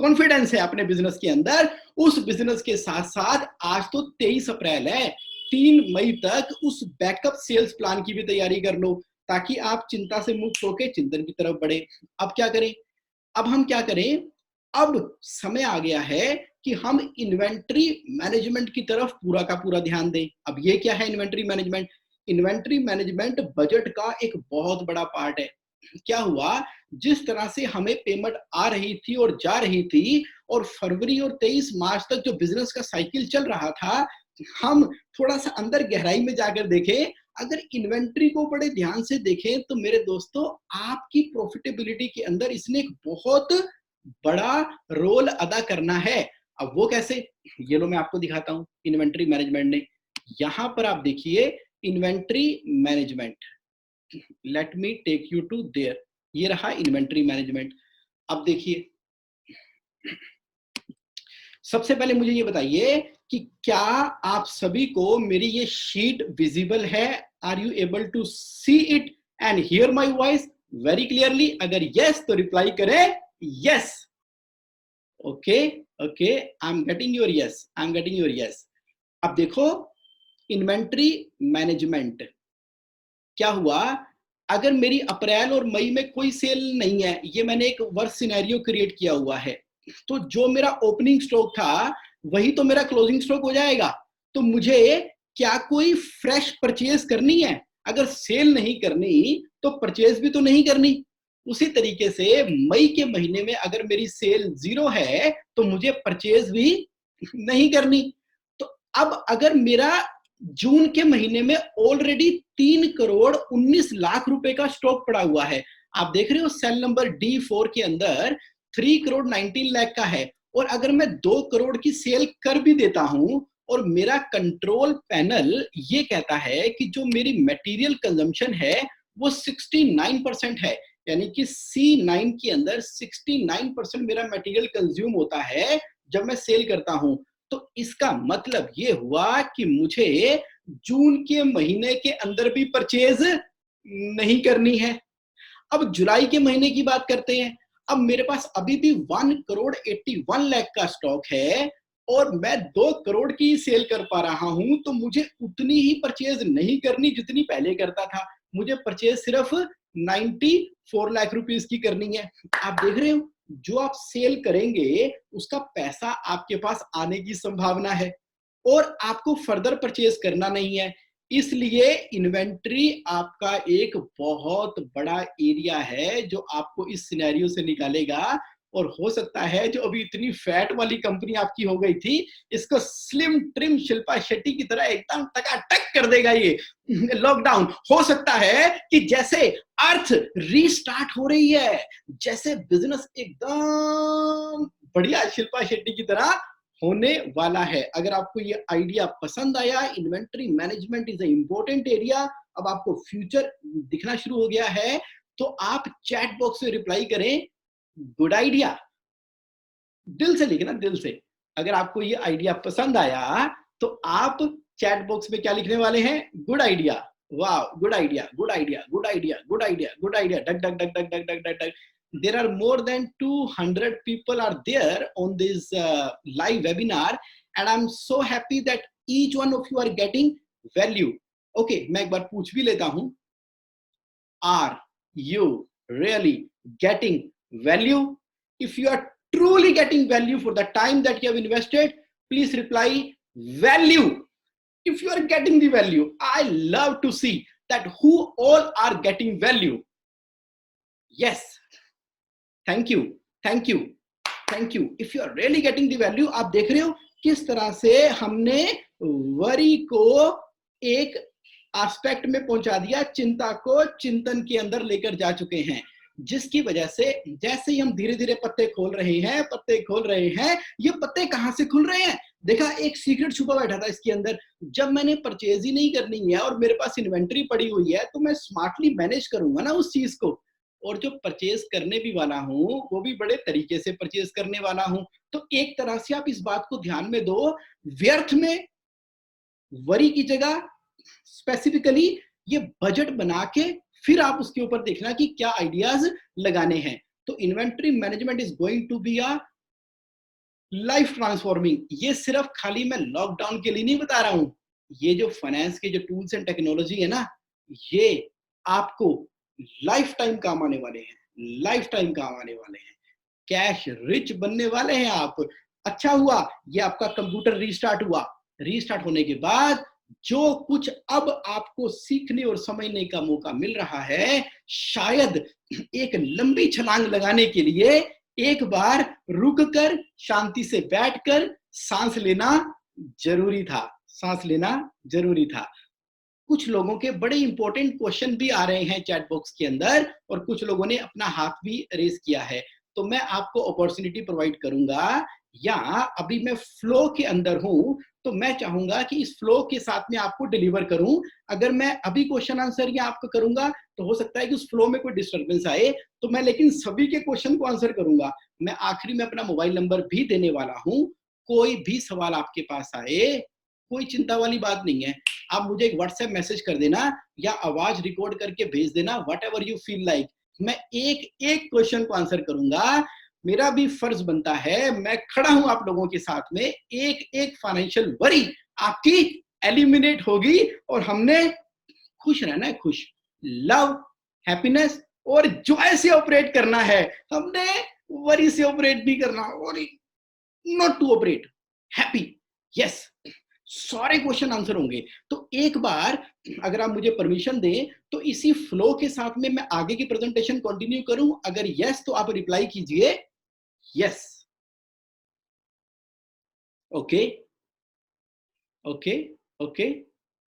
[SPEAKER 1] कॉन्फिडेंस है अपने बिजनेस के अंदर, उस बिजनेस के साथ साथ आज तो 23 अप्रैल है, 3 मई तक उस बैकअप सेल्स प्लान की भी तैयारी कर लो, ताकि आप चिंता से मुक्त होकर चिंतन की तरफ बढ़े। अब क्या करें? अब हम क्या करें? अब समय आ गया है कि हम इन्वेंट्री मैनेजमेंट की तरफ पूरा का पूरा ध्यान दें। अब ये क्या है inventory management? Inventory management budget का एक बहुत बड़ा पार्ट है। क्या हुआ, जिस तरह से हमें पेमेंट आ रही थी और जा रही थी, और फरवरी और 23 मार्च तक जो बिजनेस का साइकिल चल रहा था, हम थोड़ा सा अंदर गहराई में जाकर देखें, अगर इन्वेंट्री को बड़े ध्यान से देखें तो मेरे दोस्तों आपकी प्रॉफिटेबिलिटी के अंदर इसने एक बहुत बड़ा रोल अदा करना है। अब वो कैसे, ये लो मैं आपको दिखाता हूं इन्वेंट्री मैनेजमेंट ने। यहां पर आप देखिए inventory management, let me take you to there, ये रहा इन्वेंट्री मैनेजमेंट। अब देखिए सबसे पहले मुझे ये बताइए कि क्या आप सभी को मेरी ये शीट विजिबल है? Are you able to see it and hear my voice very clearly? अगर यस तो रिप्लाई करें yes. Okay okay, I am getting your yes, I am getting your yes. अब देखो इन्वेंट्री मैनेजमेंट क्या हुआ, अगर मेरी अप्रैल और मई में कोई सेल नहीं है, ये मैंने एक वर्स्ट सिनेरियो क्रिएट किया हुआ है, तो जो मेरा ओपनिंग स्टॉक था वही तो मेरा क्लोजिंग स्टॉक हो जाएगा। तो मुझे क्या कोई फ्रेश परचेज करनी है? अगर सेल नहीं करनी तो परचेज भी तो नहीं करनी। उसी तरीके से मई के महीने में अगर मेरी सेल 0 है तो मुझे परचेज भी नहीं करनी। तो अब अगर मेरा जून के महीने में ऑलरेडी 3,19,00,000 रुपए का स्टॉक पड़ा हुआ है, आप देख रहे हो सेल नंबर D4 के अंदर 3,19,00,000 का है, और अगर मैं 2 करोड़ की सेल कर भी देता हूं और मेरा कंट्रोल पैनल ये कहता है कि जो मेरी मटेरियल कंजम्पशन है वो 69% है, यानी कि C9 के अंदर 69% मेरा मटेरियल कंज्यूम होता है जब मैं सेल करता हूं, तो इसका मतलब ये हुआ कि मुझे जून के महीने के अंदर भी परचेज नहीं करनी है। अब जुलाई के महीने की बात करते हैं। अब मेरे पास अभी भी 1,81,00,000 का स्टॉक है और मैं 2 करोड़ की सेल कर पा रहा हूं, तो मुझे उतनी ही परचेज नहीं करनी जितनी पहले करता था। मुझे परचेज सिर्फ 94 लाख रुपीस की करनी है। आप देख रहे हो जो आप सेल करेंगे उसका पैसा आपके पास आने की संभावना है और आपको फर्दर परचेज करना नहीं है। इसलिए इन्वेंट्री आपका एक बहुत बड़ा एरिया है जो आपको इस सिनेरियो से निकालेगा, और हो सकता है जो अभी इतनी फैट वाली कंपनी आपकी हो गई थी, इसको स्लिम ट्रिम शिल्पा शेट्टी की तरह एकदम टकाटक कर देगा ये लॉकडाउन। हो सकता है कि जैसे अर्थ रीस्टार्ट हो रही है, जैसे बिजनेस एकदम बढ़िया शिल्पा शेट्टी की तरह होने वाला है। अगर आपको ये आइडिया पसंद आया, inventory management is a important area, अब आपको फ्यूचर दिखना शुरू हो गया है, तो आप चैट बॉक्स में रिप्लाई करें गुड आइडिया, दिल से लिखना, दिल से। अगर आपको ये आइडिया पसंद आया तो आप चैट बॉक्स में क्या लिखने वाले हैं? Good idea. वाह, good idea, good idea, good idea, good idea, good idea, duck duck duck duck duck duck duck duck. There are more than 200 people are there on this live webinar, and I'm so happy that each one of you are getting value. Okay, मैं एक बार पूछ भी लेता हूं, are you really getting value? If you are truly getting value for the time that you have invested, please reply value. If you are getting the value, I love to see that who all are getting value. Yes, thank you, thank you, thank you. If you are really getting the value, आप देख रहे हो किस तरह से हमने worry को एक एस्पेक्ट में पहुंचा दिया, चिंता को चिंतन के अंदर लेकर जा चुके हैं, जिसकी वजह से जैसे ही हम धीरे धीरे पत्ते खोल रहे हैं, पत्ते खोल रहे हैं, ये पत्ते कहां से खुल रहे हैं? देखा, एक सीक्रेट छुपा बैठा था इसके अंदर। जब मैंने परचेज ही नहीं करनी है और मेरे पास इन्वेंट्री पड़ी हुई है, तो मैं स्मार्टली मैनेज करूंगा ना उस चीज को, और जो परचेज करने भी वाला हूं वो भी बड़े तरीके से परचेज करने वाला हूं। तो एक तरह से आप इस बात को ध्यान में दो, व्यर्थ में वरी की जगह स्पेसिफिकली ये बजट बना के फिर आप उसके ऊपर देखना कि क्या आइडियाज लगाने हैं। तो inventory management is going to be a life transforming. ये सिर्फ खाली मैं लॉकडाउन के लिए नहीं बता रहा हूं, ये जो फाइनेंस के जो टूल्स एंड टेक्नोलॉजी है ना, ये आपको लाइफ टाइम काम आने वाले हैं, लाइफ टाइम काम आने वाले हैं। कैश रिच बनने वाले हैं आप। अच्छा हुआ ये आपका कंप्यूटर रीस्टार्ट हुआ, रीस्टार्ट होने के बाद जो कुछ अब आपको सीखने और समझने का मौका मिल रहा है, शायद एक लंबी छलांग लगाने के लिए एक बार रुककर शांति से बैठकर सांस लेना जरूरी था, सांस लेना जरूरी था। कुछ लोगों के बड़े इंपॉर्टेंट क्वेश्चन भी आ रहे हैं चैट बॉक्स के अंदर, और कुछ लोगों ने अपना हाथ भी रेज किया है, तो मैं आपको अपॉर्चुनिटी प्रोवाइड करूंगा या अभी मैं फ्लो के अंदर हूं, तो मैं चाहूंगा कि इस फ्लो के साथ में आपको डिलीवर करूं। अगर मैं अभी क्वेश्चन आंसर या आपको करूंगा तो हो सकता है कि उस फ्लो में कोई डिस्टर्बेंस आए, तो मैं लेकिन सभी के क्वेश्चन को आंसर करूंगा। मैं आखिरी में अपना मोबाइल नंबर भी देने वाला हूं। कोई भी सवाल आपके पास आए, कोई चिंता वाली बात नहीं है। आप मुझे एक व्हाट्सएप मैसेज कर देना या आवाज रिकॉर्ड करके भेज देना, what ever you feel like. मैं एक एक क्वेश्चन को आंसर करूंगा। मेरा भी फर्ज बनता है, मैं खड़ा हूं आप लोगों के साथ में। एक एक फाइनेंशियल वरी आपकी एलिमिनेट होगी और हमने खुश रहना है, खुश, लव, हैप्पीनेस और जॉय से ऑपरेट करना है। हमने वरी से ऑपरेट नहीं करना, worry not to operate, happy. Yes, सारे क्वेश्चन आंसर होंगे। तो एक बार अगर आप मुझे परमिशन दें तो इसी फ्लो के साथ में मैं आगे की प्रेजेंटेशन कंटिन्यू करूं। अगर यस तो आप रिप्लाई कीजिए yes. Okay okay okay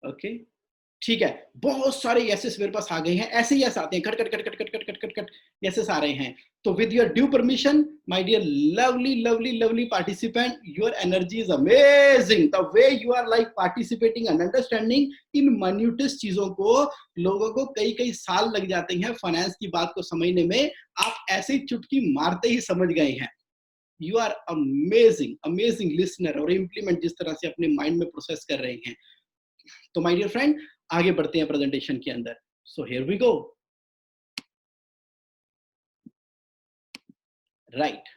[SPEAKER 1] okay, ठीक है। बहुत सारे यसेस मेरे पास आ गए हैं, ऐसे यस आते हैं, cut cut cut cut cut cut cut cut cut yeses आ रहे हैं। तो with your due permission my dear lovely lovely lovely participant, your energy is amazing. The way you are like participating and understanding in minutest चीजों को, लोगों को कई कई साल लग जाते हैं फाइनेंस की बात को समझने में, आप ऐसे ही चुटकी मारते ही समझ गए हैं। You are amazing amazing listener, और इम्प्लीमेंट जिस तरह से अपने माइंड में प्रोसेस कर रहे हैं। तो माय डियर फ्रेंड, आगे बढ़ते हैं प्रेजेंटेशन के अंदर। So here we go. Right,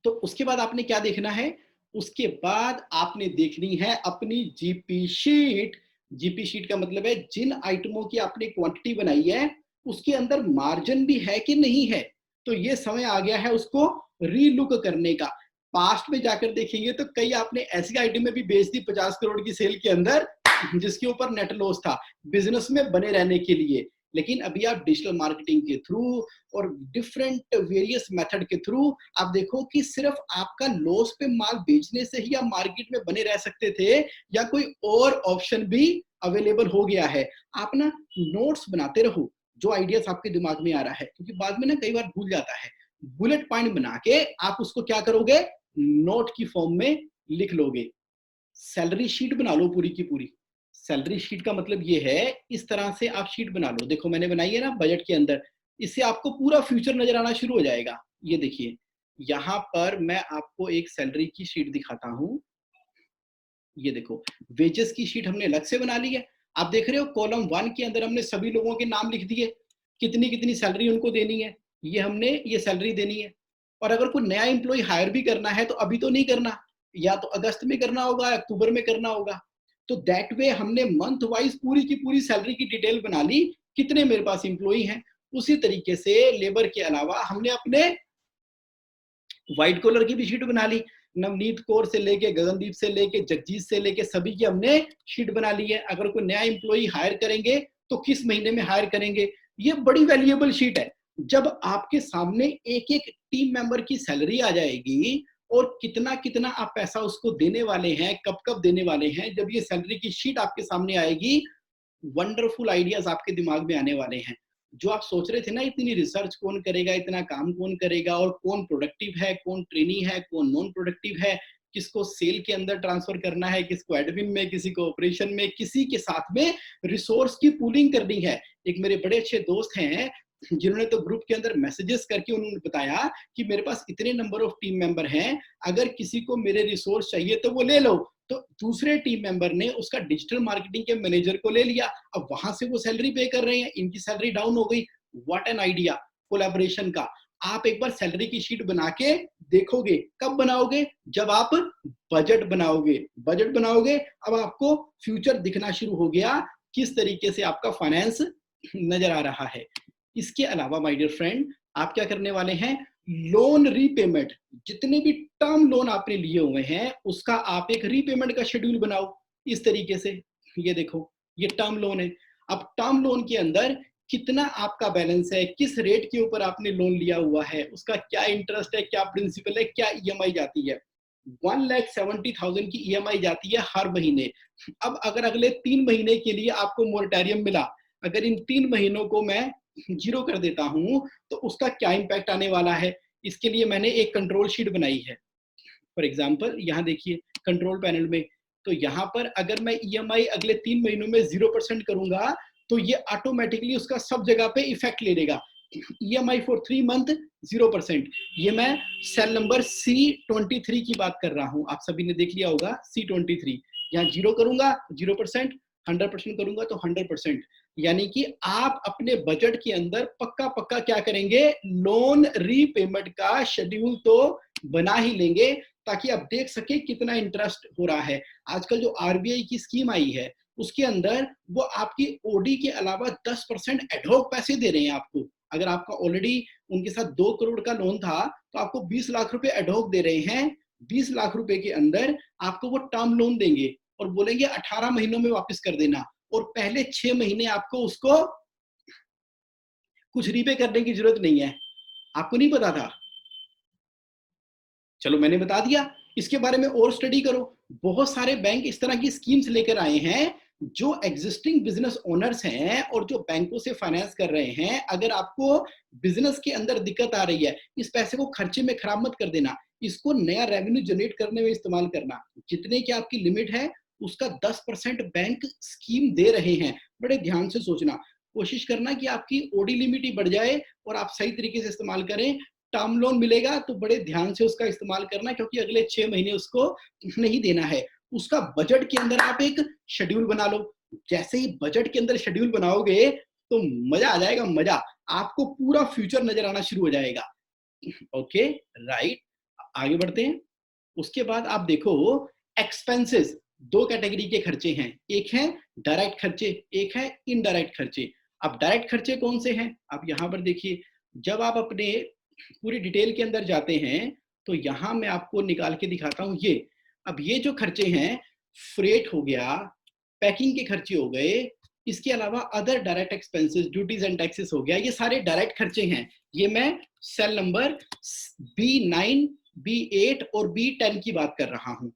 [SPEAKER 1] तो उसके बाद आपने क्या देखना है? उसके बाद आपने देखनी है अपनी जीपी शीट। जीपी शीट का मतलब है जिन आइटमों की आपने क्वांटिटी बनाई है उसके अंदर मार्जिन भी है कि नहीं है। तो ये समय आ गया है उसको रीलुक करने का। पास्ट में जाकर देखेंगे तो कई आपने ऐसी आइटमें भी बेच दी 50 करोड़ की सेल के अंदर जिसके ऊपर नेट लॉस था, बिजनेस में बने रहने के लिए। लेकिन अभी आप डिजिटल मार्केटिंग के थ्रू और डिफरेंट वेरियस मेथड के थ्रू आप देखो कि सिर्फ आपका लॉस पे माल बेचने से ही आप मार्केट में बने रह सकते थे, या कोई और ऑप्शन भी अवेलेबल हो गया है। आप ना नोट्स बनाते रहो जो आइडियाज आपके दिमाग में आ रहा है, क्योंकि बाद में ना कई बार भूल जाता है। बुलेट पॉइंट बना के आप उसको क्या करोगे, नोट की फॉर्म में लिख लोगे। सैलरी शीट बना लो पूरी की पूरी। सैलरी शीट का मतलब ये है, इस तरह से आप शीट बना लो। देखो मैंने बनाई है ना बजट के अंदर, इससे आपको पूरा फ्यूचर नजर आना शुरू हो जाएगा। ये देखिए, यहां पर मैं आपको एक सैलरी की शीट दिखाता हूं। ये देखो, वेजेस की शीट हमने अलग से बना ली है। आप देख रहे हो कॉलम 1 के अंदर हमने सभी लोगों के नाम लिख दिए, कितनी कितनी सैलरी उनको देनी है, ये हमने ये सैलरी देनी है। और अगर कोई नया एम्प्लॉय हायर भी करना है तो अभी तो नहीं करना, या तो अगस्त में करना होगा, अक्टूबर में करना होगा। तो दैट वे हमने मंथ वाइज पूरी की पूरी सैलरी की डिटेल बना ली, कितने मेरे पास एम्प्लॉय हैं। उसी तरीके से लेबर के अलावा हमने अपने व्हाइट कॉलर की भी शीट बना ली। नवनीत कौर से लेके, गगनदीप से लेके, जगजीत से लेके सभी की हमने शीट बना ली है। अगर कोई नया एम्प्लॉय हायर करेंगे तो किस महीने में हायर करेंगे, ये बड़ी वैल्यूएबल शीट है। जब आपके सामने एक एक टीम मेंबर की सैलरी आ जाएगी और कितना कितना आप पैसा उसको देने वाले हैं, कब कब देने वाले हैं, जब ये सैलरी की शीट आपके सामने आएगी, वंडरफुल आइडियाज आपके दिमाग में आने वाले हैं। जो आप सोच रहे थे ना इतनी रिसर्च कौन करेगा, इतना काम कौन करेगा, और कौन प्रोडक्टिव है, कौन ट्रेनी है, कौन नॉन प्रोडक्टिव है, किसको सेल के अंदर ट्रांसफर करना है, किसको एडमिन में, किसी को ऑपरेशन में, किसी के साथ में रिसोर्स की पूलिंग करनी है। एक मेरे बड़े अच्छे दोस्त हैं जिन्होंने तो ग्रुप के अंदर मैसेजेस करके उन्होंने बताया कि मेरे पास इतने नंबर ऑफ टीम मेंबर हैं, अगर किसी को मेरे रिसोर्स चाहिए तो वो ले लो। तो दूसरे टीम मेंबर ने उसका डिजिटल मार्केटिंग के मैनेजर को ले लिया, अब वहां से वो सैलरी पे कर रहे हैं, इनकी सैलरी डाउन हो गई। व्हाट एन आइडिया कोलैबोरेशन का। आप एक बार सैलरी की शीट बना के देखोगे, कब बनाओगे, जब आप बजट बनाओगे। बजट बनाओगे, अब आपको फ्यूचर दिखना शुरू हो गया, किस तरीके से आपका फाइनेंस नजर आ रहा है। इसके अलावा माय डियर फ्रेंड, आप क्या करने वाले हैं, लोन रीपेमेंट, जितने भी टर्म लोन आपने लिए हुए हैं उसका आप एक रीपेमेंट का शेड्यूल बनाओ। इस तरीके से, ये देखो ये टर्म लोन है। अब टर्म लोन के अंदर कितना आपका बैलेंस है, किस रेट के ऊपर आपने लोन लिया हुआ है, उसका क्या इंटरेस्ट है, क्या प्रिंसिपल है, क्या ईएमआई जाती है। 1,70,000 की ईएमआई जाती है हर महीने। अब अगर अगले 3 महीने के लिए आपको मोरेटोरियम मिला, अगर इन 3 महीनों को मैं जीरो कर देता हूं तो उसका क्या इंपैक्ट आने वाला है। इसके लिए मैंने एक कंट्रोल शीट बनाई है। फॉर एग्जाम्पल यहाँ देखिए कंट्रोल पैनल में, तो यहाँ पर अगर मैं ईएमआई अगले 3 महीनों में 0% करूंगा तो ये ऑटोमेटिकली उसका सब जगह पे इफेक्ट ले लेगा। EMI for 3 month 0%। ये मैं सेल नंबर C23 की बात कर रहा हूं, आप सभी ने देख लिया होगा C23। यहाँ 0 करूंगा 0%, 100% करूंगा तो 100%। यानी कि आप अपने बजट के अंदर पक्का पक्का क्या करेंगे, लोन रीपेमेंट का शेड्यूल तो बना ही लेंगे, ताकि आप देख सके कितना इंटरेस्ट हो रहा है। आजकल जो आरबीआई की स्कीम आई है उसके अंदर वो आपकी ओडी के अलावा 10% एडहॉक पैसे दे रहे हैं आपको। अगर आपका ऑलरेडी उनके साथ 2 करोड़ का लोन था तो आपको 20 लाख रुपए एडहॉक दे रहे हैं। 20 लाख रुपए के अंदर आपको वो टर्म लोन देंगे और बोलेंगे 18 महीनों में वापस कर देना, और पहले 6 महीने आपको उसको कुछ रीपे करने की जरूरत नहीं है। आपको नहीं पता था, चलो मैंने बता दिया। इसके बारे में और स्टडी करो। बहुत सारे बैंक इस तरह की स्कीम्स लेकर आए हैं। जो एग्जिस्टिंग बिजनेस ओनर्स हैं और जो बैंकों से फाइनेंस कर रहे हैं, अगर आपको बिजनेस के अंदर दिक्कत आ रही है, इस पैसे को खर्चे में खराब मत कर देना, इसको नया रेवेन्यू जनरेट करने में इस्तेमाल करना। जितने की आपकी लिमिट है उसका 10% बैंक स्कीम दे रहे हैं। बड़े ध्यान से सोचना, कोशिश करना कि आपकी ओडी लिमिट ही बढ़ जाए और आप सही तरीके से इस्तेमाल करें। टर्म लोन मिलेगा तो बड़े ध्यान से उसका इस्तेमाल करना, क्योंकि अगले 6 महीने उसको नहीं देना है। उसका बजट के अंदर आप एक शेड्यूल बना लो। जैसे ही बजट के अंदर शेड्यूल बनाओगे तो मजा आ जाएगा, मजा। आपको पूरा फ्यूचर नजर आना शुरू हो जाएगा। ओके राइट, आगे बढ़ते हैं। उसके बाद आप देखो एक्सपेंसेस, 2 कैटेगरी के खर्चे हैं, एक है डायरेक्ट खर्चे, एक है इनडायरेक्ट खर्चे। अब डायरेक्ट खर्चे कौन से हैं, आप यहां पर देखिए। जब आप अपने पूरी डिटेल के अंदर जाते हैं तो यहां मैं आपको निकाल के दिखाता हूं ये। अब ये जो खर्चे हैं, फ्रेट हो गया, पैकिंग के खर्चे हो गए, इसके अलावा other direct expenses, duties and taxes हो गया, ये सारे डायरेक्ट खर्चे हैं। ये मैं सेल नंबर B9, B8 और B10 की बात कर रहा हूं।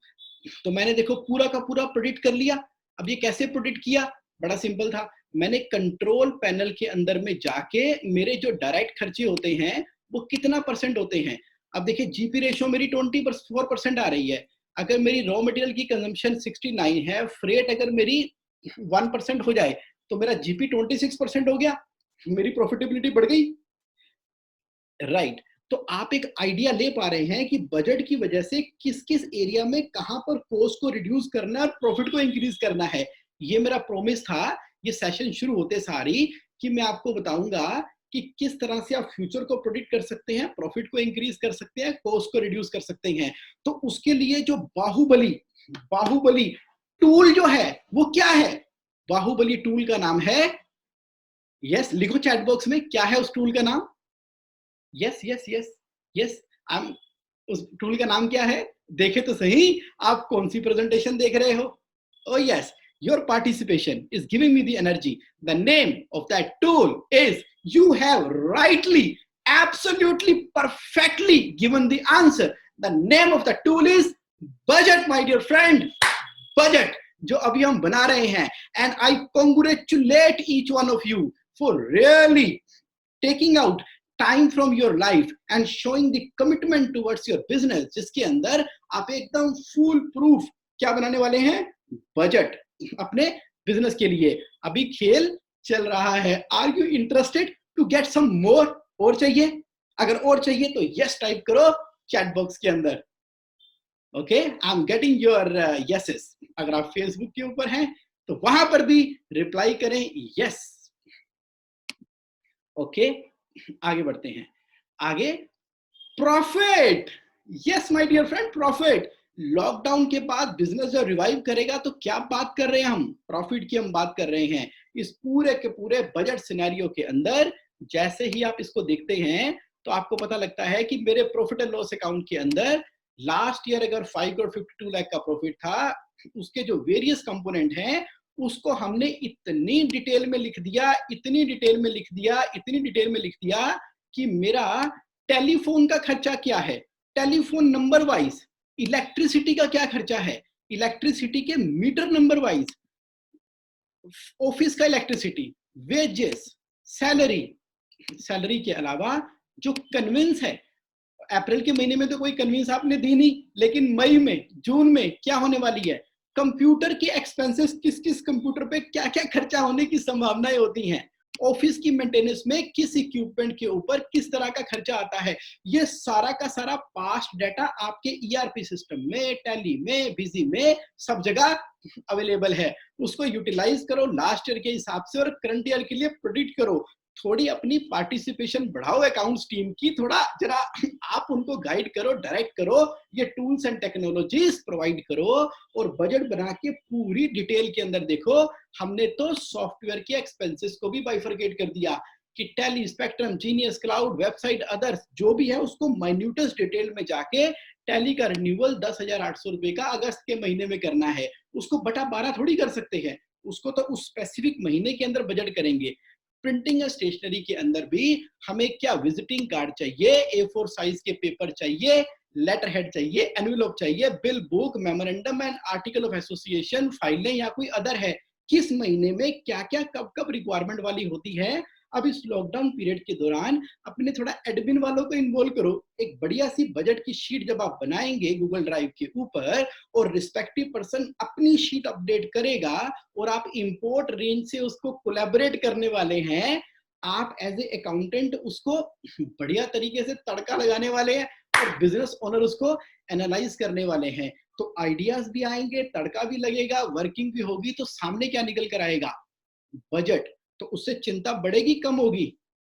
[SPEAKER 1] तो मैंने देखो पूरा का पूरा प्रोडिक्ट कर लिया। अब ये कैसे प्रोडिक्ट किया, बड़ा सिंपल था। मैंने कंट्रोल पैनल के अंदर में जाके मेरे जो डायरेक्ट खर्चे होते हैं वो कितना परसेंट होते हैं। अब देखिए जीपी रेशियो मेरी 24% आ रही है। अगर मेरी रॉ मटेरियल की कंजम्पशन 69 है, फ्रेट अगर मेरी 1% हो जाए तो मेरा जीपी 26% हो गया, मेरी प्रॉफिटेबिलिटी बढ़ गई। राइट, तो आप एक आइडिया ले पा रहे हैं कि बजट की वजह से किस किस एरिया में कहां पर कॉस्ट को रिड्यूस करना है और प्रॉफिट को इंक्रीज करना है। ये मेरा प्रॉमिस था ये सेशन शुरू होते सारी कि मैं आपको बताऊंगा कि किस तरह से आप फ्यूचर को प्रोडिक्ट कर सकते हैं, प्रॉफिट को इंक्रीज कर सकते हैं, कॉस्ट को रिड्यूस कर सकते हैं। तो उसके लिए जो बाहुबली टूल जो है वो क्या है, बाहुबली टूल का नाम है, यस लिखो चैट बॉक्स में क्या है उस टूल का नाम। यस यस यस यस, उस टूल का नाम क्या है, देखे तो सही आप कौन सी प्रेजेंटेशन देख रहे हो। ओ yes, your participation is giving me the energy. The name of that tool is, you have rightly, absolutely, perfectly given the answer. The name of the tool is budget, my dear friend. Budget जो अभी हम बना रहे हैं, and I congratulate each one of you for really taking out time from your life and showing the commitment towards your business, जिसके अंदर आप एकदम फुल प्रूफ क्या बनाने वाले हैं, बजट अपने बिजनेस के लिए। अभी खेल चल रहा है। Are you interested to get some more, और चाहिए? अगर और चाहिए तो यस टाइप करो चैट बॉक्स के अंदर। Okay, I am getting your yeses. अगर आप फेसबुक के ऊपर हैं तो वहां पर भी रिप्लाई करें यस। ओके, आगे बढ़ते हैं। आगे profit, yes my dear friend, profit. Lockdown के बाद बिजनेस जब रिवाइव करेगा तो क्या बात कर रहे हैं हम, प्रॉफिट की हम बात कर रहे हैं। इस पूरे के पूरे बजट सिनेरियो के अंदर जैसे ही आप इसको देखते हैं तो आपको पता लगता है कि मेरे प्रॉफिट एंड लॉस अकाउंट के अंदर लास्ट ईयर अगर 5 करोड़ 52 लाख का प्रॉफिट था, उसके जो वेरियस कंपोनेंट हैं उसको हमने इतनी डिटेल में लिख दिया, इतनी डिटेल में लिख दिया, इतनी डिटेल में लिख दिया कि मेरा टेलीफोन का खर्चा क्या है, टेलीफोन नंबर वाइज, इलेक्ट्रिसिटी का क्या खर्चा है, इलेक्ट्रिसिटी के मीटर नंबर वाइज, ऑफिस का इलेक्ट्रिसिटी, वेजेस, सैलरी, सैलरी के अलावा जो कन्वेंस है, अप्रैल के महीने में तो कोई कन्वींस आपने दी नहीं, लेकिन मई में, जून में क्या होने वाली है? कंप्यूटर की एक्सपेंसेस, किस किस कंप्यूटर पे क्या क्या खर्चा होने की संभावनाएं होती हैं, ऑफिस की मेंटेनेंस में किस इक्विपमेंट के ऊपर किस तरह का खर्चा आता है, ये सारा का सारा पास्ट डाटा आपके ईआरपी सिस्टम में, टैली में, बिजी में, सब जगह अवेलेबल है। उसको यूटिलाइज करो लास्ट ईयर के हिसाब से और करंट ईयर के लिए प्रोडिक्ट करो। थोड़ी अपनी पार्टिसिपेशन बढ़ाओ अकाउंट्स टीम की, थोड़ा जरा आप उनको गाइड करो, डायरेक्ट करो, ये टूल्स एंड टेक्नोलॉजीज प्रोवाइड करो और बजट बना के पूरी डिटेल के अंदर देखो। हमने तो सॉफ्टवेयर के एक्सपेंसेस को भी बाइफरकेट कर दिया कि tally, spectrum, genius, cloud, website, others जो भी है उसको माइन्यूटेस्ट डिटेल में जाके टैली का रिन्यूअल 10,800 रुपए का अगस्त के महीने में करना है। उसको बटा 12 थोड़ी कर सकते हैं, उसको तो उस स्पेसिफिक महीने के अंदर बजट करेंगे। प्रिंटिंग या स्टेशनरी के अंदर भी हमें क्या विजिटिंग कार्ड चाहिए, A4 साइज के पेपर चाहिए, लेटर हेड चाहिए, एनवेलप चाहिए, bill book, memorandum and article of association फाइलें या कोई अदर है, किस महीने में क्या क्या कब कब रिक्वायरमेंट वाली होती है। अब इस लॉकडाउन पीरियड के दौरान अपने थोड़ा एडमिन वालों को इन्वॉल्व करो। एक बढ़िया सी बजट की शीट जब आप बनाएंगे गूगल ड्राइव के ऊपर और रिस्पेक्टिव पर्सन अपनी शीट अपडेट करेगा और आप इंपोर्ट रेंज से उसको कोलैबोरेट करने वाले हैं, आप एज ए अकाउंटेंट उसको बढ़िया तरीके से तड़का लगाने वाले हैं और बिजनेस ओनर उसको एनालाइज करने वाले हैं। तो आइडियाज भी आएंगे, तड़का भी लगेगा, वर्किंग भी होगी, तो सामने क्या निकल कर आएगा? बजट। तो उससे चिंता बढ़ेगी कम होगी?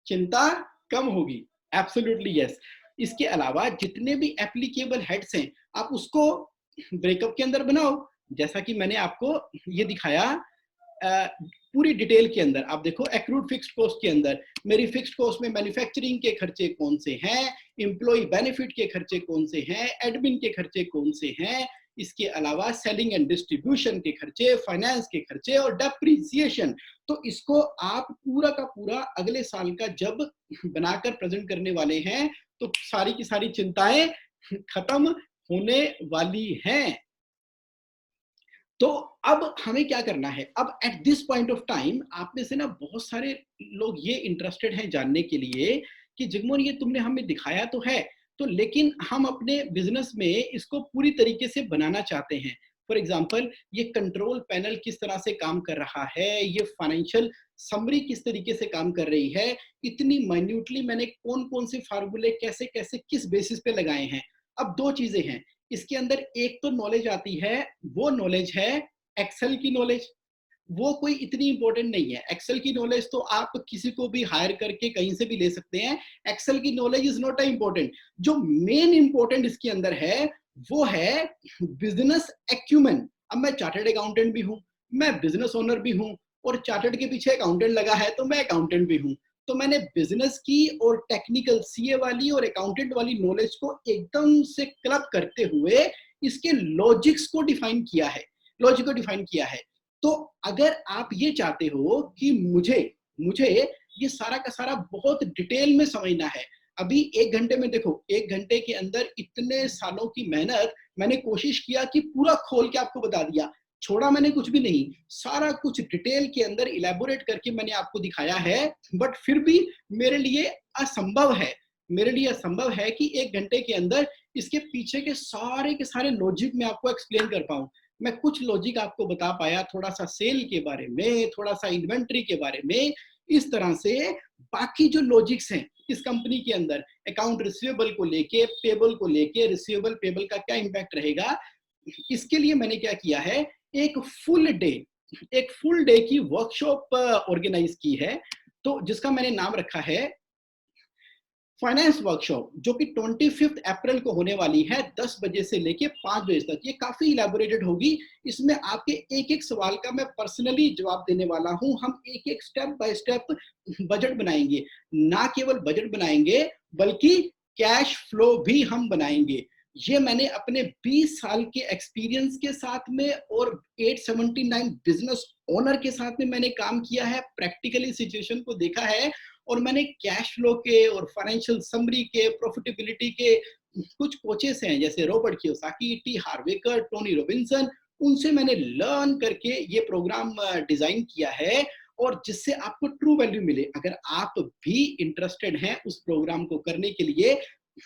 [SPEAKER 1] चिंता कम होगी, एब्सोल्युटली यस। इसके अलावा जितने भी एप्लीकेबल हेड्स हैं आप उसको ब्रेकअप के अंदर बनाओ, जैसा कि मैंने आपको ये दिखाया पूरी डिटेल के अंदर। आप देखो एक्रूड फिक्स्ड कॉस्ट के अंदर मेरी फिक्स्ड कॉस्ट में मैन्युफैक्चरिंग के खर्चे कौन से हैं, एम्प्लॉय बेनिफिट के खर्चे कौन से हैं, एडमिन के खर्चे कौन से हैं, इसके अलावा सेलिंग एंड डिस्ट्रीब्यूशन के खर्चे, फाइनेंस के खर्चे और डेप्रिसिएशन। तो इसको आप पूरा का पूरा अगले साल का जब बनाकर प्रेजेंट करने वाले हैं तो सारी की सारी चिंताएं खत्म होने वाली हैं। तो अब हमें क्या करना है? अब at this point of time आप में से ना बहुत सारे लोग ये इंटरेस्टेड हैं जानने के लिए कि जगमोहन ये तुमने हमें दिखाया तो है, तो लेकिन हम अपने बिजनेस में इसको पूरी तरीके से बनाना चाहते हैं। फॉर एग्जाम्पल ये कंट्रोल पैनल किस तरह से काम कर रहा है, ये फाइनेंशियल समरी किस तरीके से काम कर रही है, इतनी माइन्यूटली मैंने कौन कौन से फार्मूले कैसे कैसे किस बेसिस पे लगाए हैं। अब दो चीजें हैं इसके अंदर, एक तो नॉलेज आती है, वो नॉलेज है एक्सेल की नॉलेज। वो कोई इतनी इंपॉर्टेंट नहीं है। एक्सेल की नॉलेज तो आप किसी को भी हायर करके कहीं से भी ले सकते हैं। एक्सेल की नॉलेज इज नॉट इंपॉर्टेंट। जो मेन इंपॉर्टेंट इसके अंदर है वो है बिजनेस एक्यूमेन। अब मैं चार्टर्ड अकाउंटेंट भी हूं, मैं बिजनेस ओनर भी हूं और चार्टर्ड के पीछे अकाउंटेंट लगा है तो मैं अकाउंटेंट भी हूं। तो मैंने बिजनेस की और टेक्निकल सीए वाली और अकाउंटेंट वाली नॉलेज को एकदम से क्लब करते हुए इसके लॉजिक्स को डिफाइन किया है, लॉजिक को डिफाइन किया है। तो अगर आप ये चाहते हो कि मुझे मुझे ये सारा का सारा बहुत डिटेल में समझना है, अभी 1 घंटे में देखो, 1 घंटे के अंदर इतने सालों की मेहनत मैंने कोशिश किया कि पूरा खोल के आपको बता दिया, छोड़ा मैंने कुछ भी नहीं, सारा कुछ डिटेल के अंदर इलेबोरेट करके मैंने आपको दिखाया है। बट फिर भी मेरे लिए असंभव है, मेरे लिए असंभव है कि 1 घंटे के अंदर इसके पीछे के सारे लॉजिक मैं आपको एक्सप्लेन कर पाऊं। मैं कुछ लॉजिक आपको बता पाया, थोड़ा सा सेल के बारे में, थोड़ा सा इन्वेंट्री के बारे में। इस तरह से बाकी जो लॉजिक्स हैं इस कंपनी के अंदर, अकाउंट रिसीवेबल को लेके, पेबल को लेके, रिसीवेबल पेबल का क्या इंपैक्ट रहेगा, इसके लिए मैंने क्या किया है, एक फुल डे की वर्कशॉप ऑर्गेनाइज की है। तो जिसका मैंने नाम रखा है फाइनेंस वर्कशॉप, जो कि 25 अप्रैल को होने वाली है 10 बजे से लेके 5 बजे तक। ये काफी इलेबोरेटेड होगी, इसमें आपके एक एक सवाल का मैं पर्सनली जवाब देने वाला हूं। हम एक एक स्टेप बाय स्टेप बजट बनाएंगे, ना केवल बजट बनाएंगे बल्कि कैश फ्लो भी हम बनाएंगे। ये मैंने अपने 20 साल के एक्सपीरियंस के साथ में और 879 बिजनेस ओनर के साथ में मैंने काम किया है, प्रैक्टिकली सिचुएशन को देखा है और मैंने कैश फ्लो के और फाइनेंशियल समरी के, प्रॉफिटेबिलिटी के कुछ कोचेस हैं जैसे Robert Kiyosaki, T Harv Eker, Tony Robinson, उनसे मैंने लर्न करके ये प्रोग्राम डिजाइन किया है और जिससे आपको ट्रू वैल्यू मिले। अगर आप भी इंटरेस्टेड हैं उस प्रोग्राम को करने के लिए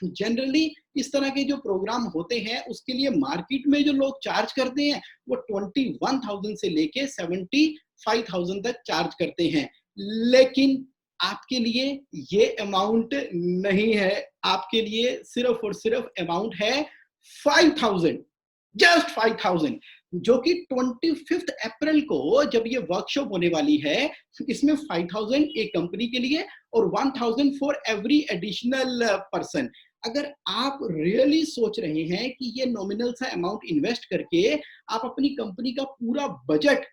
[SPEAKER 1] जनरली इस तरह के जो प्रोग्राम होते हैं उसके लिए मार्केट में जो लोग चार्ज करते हैं वो 21,000 से लेके 75,000 तक चार्ज करते हैं, लेकिन आपके लिए ये अमाउंट नहीं है। आपके लिए सिर्फ और सिर्फ अमाउंट है 5,000, जस्ट 5,000, जो कि 25 अप्रैल को जब ये वर्कशॉप होने वाली है, इसमें 5,000 एक कंपनी के लिए और 1,000 फॉर एवरी एडिशनल पर्सन। अगर आप रियली सोच रहे हैं कि ये नॉमिनल सा अमाउंट इन्वेस्ट करके आप अपनी कंपनी का पूरा बजट,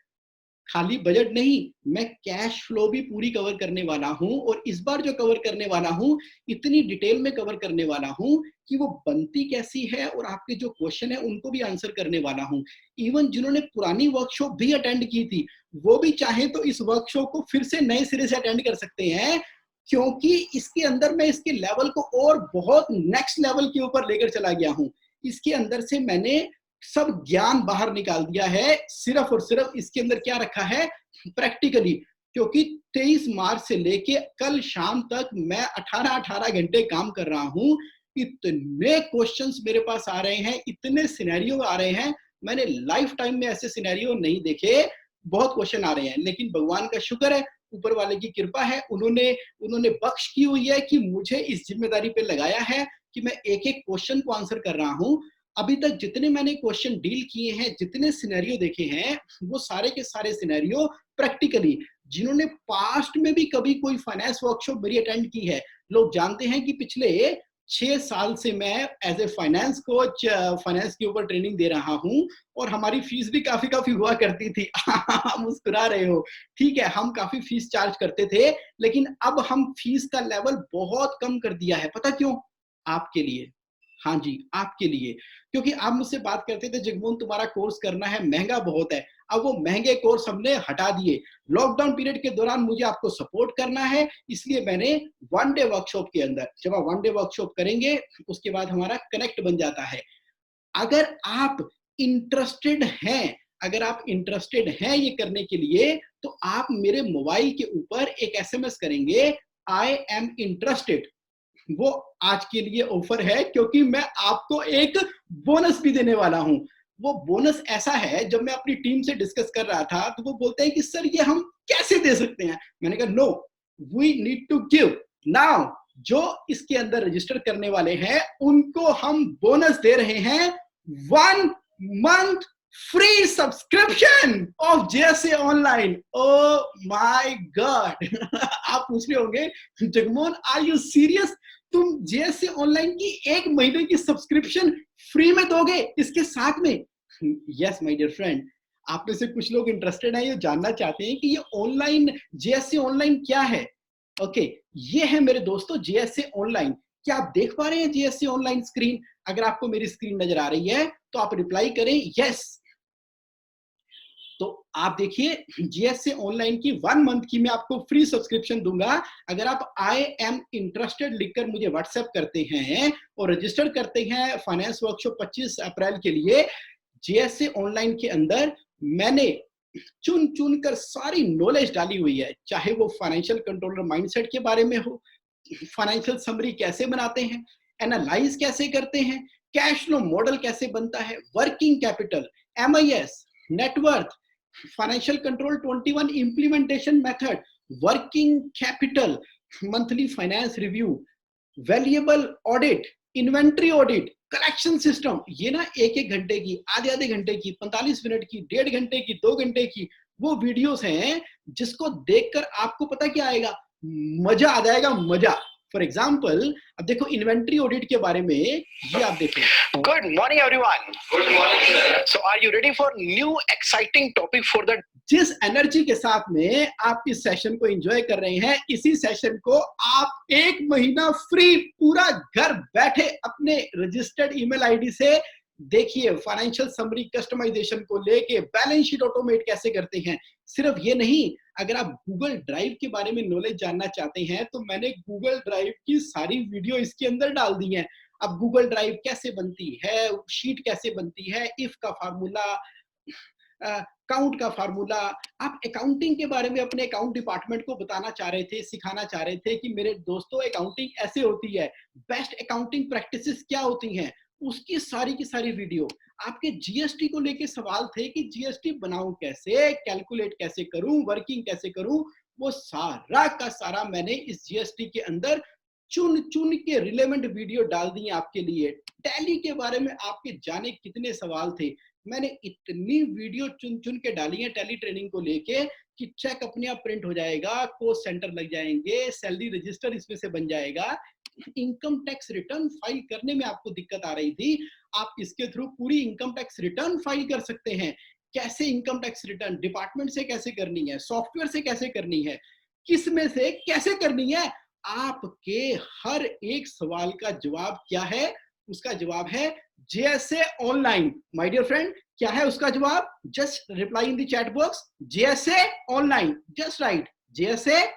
[SPEAKER 1] खाली बजट नहीं, मैं कैश फ्लो भी पूरी कवर करने वाला हूं, और इस बार जो कवर करने वाला हूं इतनी डिटेल में कवर करने वाला हूं कि वो बनती कैसी है, और आपके जो क्वेश्चन है उनको भी आंसर करने वाला हूं। इवन जिन्होंने पुरानी वर्कशॉप भी अटेंड की थी वो भी चाहे तो इस वर्कशॉप को फिर से नए सिरे से अटेंड कर सकते हैं, क्योंकि इसके अंदर मैं इसके लेवल को और बहुत नेक्स्ट लेवल के ऊपर लेकर चला गया हूं। इसके अंदर से मैंने सब ज्ञान बाहर निकाल दिया है, सिर्फ और सिर्फ इसके अंदर क्या रखा है, प्रैक्टिकली। क्योंकि 23 मार्च से लेके कल शाम तक मैं 18 घंटे काम कर रहा हूं। इतने क्वेश्चंस मेरे पास आ रहे हैं, इतने सिनेरियो आ रहे हैं, मैंने लाइफ टाइम में ऐसे सिनेरियो नहीं देखे। बहुत क्वेश्चन आ रहे हैं, लेकिन भगवान का शुक्र है, ऊपर वाले की कृपा है, उन्होंने बख्श की हुई है कि मुझे इस जिम्मेदारी पे लगाया है कि मैं एक एक क्वेश्चन को आंसर कर रहा हूं। अभी तक जितने मैंने क्वेश्चन डील किए हैं, जितने सिनेरियो देखे हैं, वो सारे के सारे सिनेरियो प्रैक्टिकली, जिन्होंने पास्ट में भी कभी कोई फाइनेंस वर्कशॉप मेरी अटेंड की है, लोग जानते हैं कि पिछले 6 साल से मैं as a finance coach finance के ऊपर ट्रेनिंग दे रहा हूं, और हमारी फीस भी काफी हुआ करती थी। मुस्कुरा रहे हो, ठीक है, हम काफी फीस चार्ज करते थे, लेकिन अब हम फीस का लेवल बहुत कम कर दिया है। पता क्यों? आपके लिए। हाँ जी, आपके लिए। क्योंकि आप मुझसे बात करते थे, जगमोहन तुम्हारा कोर्स करना है, महंगा बहुत है। अब वो महंगे कोर्स हमने हटा दिए। लॉकडाउन पीरियड के दौरान मुझे आपको सपोर्ट करना है, इसलिए मैंने 1 डे वर्कशॉप के अंदर, जब आप 1 डे वर्कशॉप करेंगे उसके बाद हमारा कनेक्ट बन जाता है। अगर आप इंटरेस्टेड हैं, अगर आप इंटरेस्टेड हैं ये करने के लिए, तो आप मेरे मोबाइल के ऊपर एक एसएमएस करेंगे, आई एम इंटरेस्टेड। वो आज के लिए ऑफर है, क्योंकि मैं आपको एक बोनस भी देने वाला हूं। वो बोनस ऐसा है, जब मैं अपनी टीम से डिस्कस कर रहा था तो वो बोलते हैं कि सर ये हम कैसे दे सकते हैं। मैंने कहा no, we need to give now. जो इसके अंदर रजिस्टर करने वाले हैं उनको हम बोनस दे रहे हैं, 1 month free subscription of JSA online. Oh my God. आप पूछ रहे होंगे, जगमोहन आर यू सीरियस, तुम जेएसए ऑनलाइन की 1 महीने की सब्सक्रिप्शन फ्री में दोगे इसके साथ में? यस माय डियर फ्रेंड, आप में से कुछ लोग इंटरेस्टेड हैं, ये जानना चाहते हैं कि ये ऑनलाइन जेएसए ऑनलाइन क्या है। ओके, ये है मेरे दोस्तों जेएसए ऑनलाइन। क्या आप देख पा रहे हैं जेएसए ऑनलाइन स्क्रीन? अगर आपको मेरी स्क्रीन नजर आ रही है तो आप रिप्लाई करें यस। तो आप देखिए, जीएसए ऑनलाइन की 1 मंथ की मैं आपको फ्री सब्सक्रिप्शन दूंगा। अगर आप आई एम इंटरेस्टेड लिखकर मुझे व्हाट्सएप करते हैं और रजिस्टर करते हैं फाइनेंस वर्कशॉप 25 अप्रैल के लिए, जीएसए ऑनलाइन के अंदर मैंने चुन चुन कर सारी नॉलेज डाली हुई है, चाहे वो फाइनेंशियल कंट्रोलर माइंडसेट के बारे में हो, फाइनेंशियल समरी कैसे बनाते हैं, एनालाइज कैसे करते हैं, कैश फ्लो मॉडल कैसे बनता है, working capital, MIS, net worth, financial control 21 implementation method, working capital, monthly finance review, valuable audit, inventory audit, collection system. ये ना 1-1 घंटे की, आधे घंटे की, 45 मिनट की, 1.5 घंटे की, 2 घंटे की वो वीडियोस हैं, जिसको देखकर आपको पता क्या आएगा, मजा आ जाएगा, मजा। फॉर एग्जाम्पल, अब देखो इन्वेंट्री ऑडिट के बारे में, ये आप देखो। Good morning everyone. Good morning. So are you ready for new exciting topic for the, जिस एनर्जी के साथ में आप इस सेशन को एंजॉय कर रहे हैं, इसी सेशन को आप 1 महीना फ्री पूरा घर बैठे अपने रजिस्टर्ड ईमेल आईडी से देखिए। फाइनेंशियल समरी कस्टमाइजेशन को लेके बैलेंस शीट ऑटोमेट कैसे करते हैं। सिर्फ ये नहीं, अगर आप गूगल ड्राइव के बारे में नॉलेज जानना चाहते हैं तो मैंने गूगल ड्राइव की सारी वीडियो इसके अंदर डाल दी है। अब गूगल ड्राइव कैसे बनती है, शीट कैसे बनती है, इफ का फार्मूला, काउंट का फार्मूला, आप अकाउंटिंग के बारे में अपने अकाउंट डिपार्टमेंट को बताना चाह रहे थे, सिखाना चाह रहे थे कि मेरे दोस्तों अकाउंटिंग ऐसे होती है, बेस्ट अकाउंटिंग प्रैक्टिसेस क्या होती हैं, उसकी सारी की सारी वीडियो। आपके जीएसटी को लेके सवाल थे कि जीएसटी बनाऊं कैसे, कैलकुलेट कैसे करूं, वर्किंग कैसे करूं, वो सारा का सारा मैंने इस जीएसटी के अंदर चुन चुन के रिलेवेंट वीडियो डाल दिए आपके लिए। टैली के बारे में आपके जाने कितने सवाल थे, मैंने इतनी वीडियो चुन चुन के डाली है टैली ट्रेनिंग को लेके कि चेक अपने आप प्रिंट हो जाएगा, कोस्ट सेंटर लग जाएंगे, सैलरी रजिस्टर इसमें से बन जाएगा। इनकम टैक्स रिटर्न फाइल करने में आपको दिक्कत आ रही थी, आप इसके थ्रू पूरी इनकम टैक्स रिटर्न फाइल कर सकते हैं। कैसे इनकम टैक्स रिटर्न डिपार्टमेंट से कैसे करनी है, सॉफ्टवेयर से कैसे करनी है, किस में से कैसे करनी है, आपके हर एक सवाल का जवाब क्या है, उसका जवाब है JSA online. My dear friend, क्या है उसका जवाब? Just reply in the chat box, JSA online, just write JSA,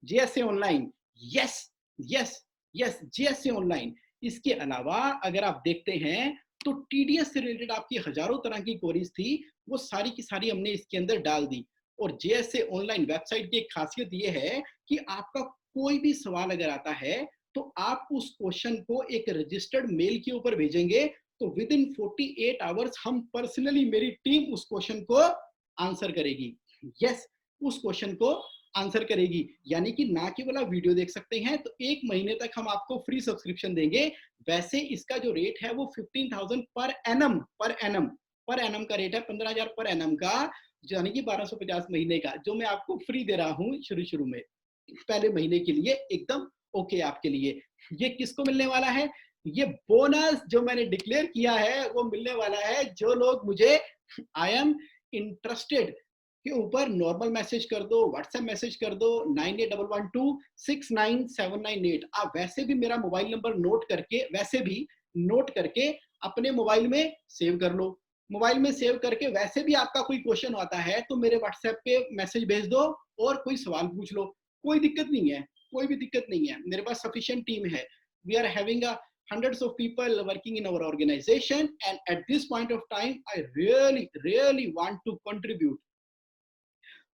[SPEAKER 1] JSA online. Yes yes yes, JSA online. इसके अलावा अगर आप देखते हैं तो टीडीएस से रिलेटेड आपकी हजारों तरह की क्वेरीज थी, वो सारी की सारी हमने इसके अंदर डाल दी। और जेएसए ऑनलाइन वेबसाइट की एक खासियत ये है कि आपका कोई भी सवाल अगर आता है तो आप उस क्वेश्चन को एक रजिस्टर्ड मेल के ऊपर भेजेंगे, तो विद इन 48 आवर्स हम पर्सनली, मेरी टीम उस क्वेश्चन को आंसर करेगी। यस, उस क्वेश्चन को आंसर करेगी। यानी कि ना केवल आप वीडियो देख सकते हैं, तो 1 महीने तक हम आपको फ्री सब्सक्रिप्शन देंगे। वैसे इसका जो रेट है वो 15,000 पर एनम, पर एनम का रेट है, 15,000 पर एनम का, यानी कि 1250 महीने का, जो मैं आपको फ्री दे रहा हूं शुरू में पहले महीने के लिए, एकदम ओके आपके लिए। ये किसको मिलने वाला है? ये बोनस जो मैंने डिक्लेयर किया है वो मिलने वाला है जो लोग मुझे आई एम इंटरेस्टेड के ऊपर नॉर्मल मैसेज कर दो, व्हाट्सएप मैसेज कर दो 9811269798। आप वैसे भी मेरा मोबाइल नंबर नोट करके अपने मोबाइल में सेव कर लो। मोबाइल में सेव करके वैसे भी आपका कोई क्वेश्चन आता है तो मेरे व्हाट्सएप पे मैसेज भेज दो और कोई सवाल पूछ लो, कोई दिक्कत नहीं है, कोई भी दिक्कत नहीं है। मेरे पास सफिशिएंट टीम है। We are having hundreds of people working in our organization, and at this point of time I really want to contribute।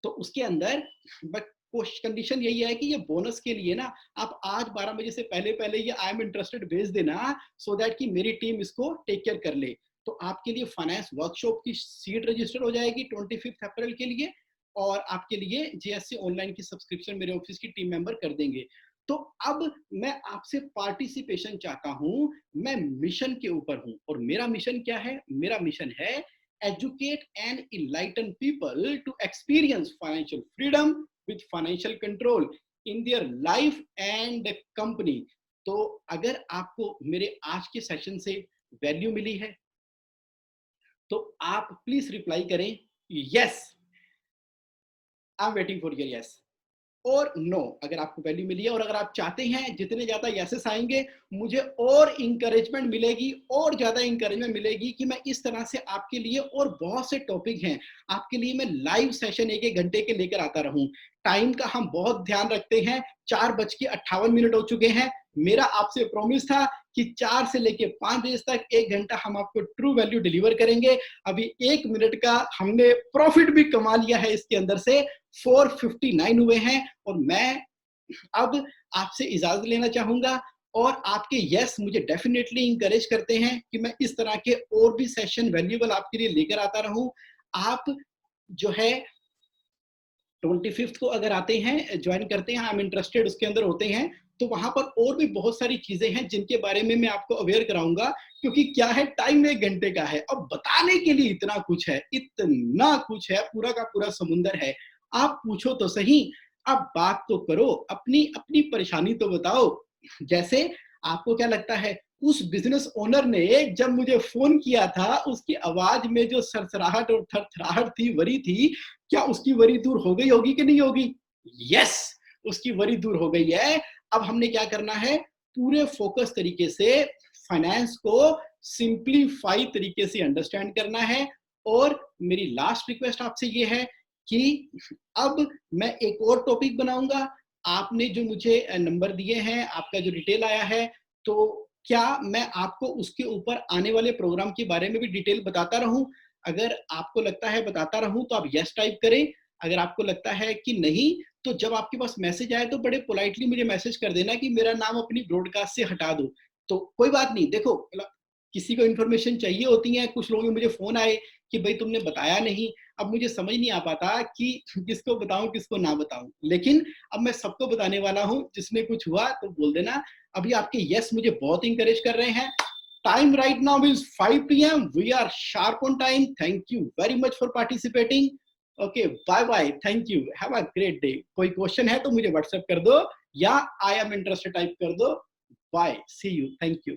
[SPEAKER 1] तो उसके अंदर बट कंडीशन यही है कि ये बोनस के लिए ना आप आज 12 बजे से पहले पहले ये आई एम इंटरेस्टेड भेज देना, सो दैट कि मेरी टीम इसको टेक केयर कर ले। तो आपके लिए फाइनेंस वर्कशॉप की सीट रजिस्टर हो जाएगी 25 अप्रैल के लिए, और आपके लिए जेएससी ऑनलाइन की सब्सक्रिप्शन मेरे ऑफिस की टीम मेंबर कर देंगे। तो अब मैं आपसे पार्टिसिपेशन चाहता हूं, मैं मिशन के ऊपर हूं, और मेरा मिशन क्या है? मेरा मिशन है educate and enlighten people to experience financial freedom with financial control in their life and company। तो अगर आपको मेरे आज के सेशन से वैल्यू मिली है तो आप प्लीज रिप्लाई करें yes, I am waiting for your yes और नो। अगर आपको वैल्यू मिली है और अगर आप चाहते हैं जितने ज्यादा यसेस आएंगे मुझे और इंकरेजमेंट मिलेगी, और ज्यादा इंकरेजमेंट मिलेगी कि मैं इस तरह से आपके लिए और बहुत से टॉपिक हैं आपके लिए मैं लाइव सेशन 1-1 घंटे के लेकर आता रहूं। टाइम का हम बहुत ध्यान रखते हैं, 4:58 हो चुके हैं। मेरा आपसे प्रॉमिस था कि 4 से लेके 5 बजे तक 1 घंटा हम आपको ट्रू वैल्यू डिलीवर करेंगे। अभी 1 मिनट का हमने प्रॉफिट भी कमा लिया है इसके अंदर से, 459 हुए हैं। और मैं अब आपसे इजाजत लेना चाहूंगा, और आपके यस मुझे डेफिनेटली इंकरेज करते हैं कि मैं इस तरह के और भी सेशन वैल्यूएबल आपके लिए लेकर आता रहूं। आप जो है 25 को अगर आते हैं, ज्वाइन करते हैं, आई एम इंटरेस्टेड उसके अंदर होते हैं, तो वहां पर और भी बहुत सारी चीजें हैं जिनके बारे में मैं आपको अवेयर कराऊंगा। क्योंकि क्या है, टाइम 1 घंटे का है, अब बताने के लिए इतना कुछ है, इतना कुछ है, पूरा का पूरा समुंदर है। आप पूछो तो सही, आप बात तो करो, अपनी अपनी परेशानी तो बताओ। जैसे आपको क्या लगता है उस बिजनेस ओनर ने जब मुझे फोन किया था उसकी आवाज में जो सरसराहट और थरथराहट थी, वरी थी, क्या उसकी वरी दूर हो गई होगी कि नहीं होगी? यस, उसकी वरी दूर हो गई है। अब हमने क्या करना है, पूरे फोकस तरीके से फाइनेंस को सिंप्लीफाई तरीके से अंडरस्टैंड करना है। और मेरी लास्ट रिक्वेस्ट आपसे ये है कि अब मैं एक और टॉपिक बनाऊंगा। आपने जो मुझे नंबर दिए हैं, आपका जो डिटेल आया है, तो क्या मैं आपको उसके ऊपर आने वाले प्रोग्राम के बारे में भी डिटेल बताता रहूं? अगर आपको लगता है बताता रहूं तो आप यस टाइप करें, अगर आपको लगता है कि नहीं तो जब आपके पास मैसेज आए तो बड़े पोलाइटली मुझे मैसेज कर देना कि मेरा नाम अपनी ब्रॉडकास्ट से हटा दो। तो कोई बात नहीं, देखो किसी को इन्फॉर्मेशन चाहिए होती है, कुछ लोगों के मुझे फोन आए कि भाई तुमने बताया नहीं। अब मुझे समझ नहीं आ पाता कि किसको बताऊं किसको ना बताऊं, लेकिन अब मैं सबको बताने वाला हूं, जिसने कुछ हुआ तो बोल देना। अभी आपके यस मुझे बहुत इंकरेज कर रहे हैं। Time right now is 5 p.m. We are sharp on time. Thank you very much for participating. Okay, bye bye, thank you, have a great day. कोई क्वेश्चन है तो मुझे व्हाट्सएप कर दो या आई एम इंटरेस्टेड टाइप कर दो। Bye, see you, thank you.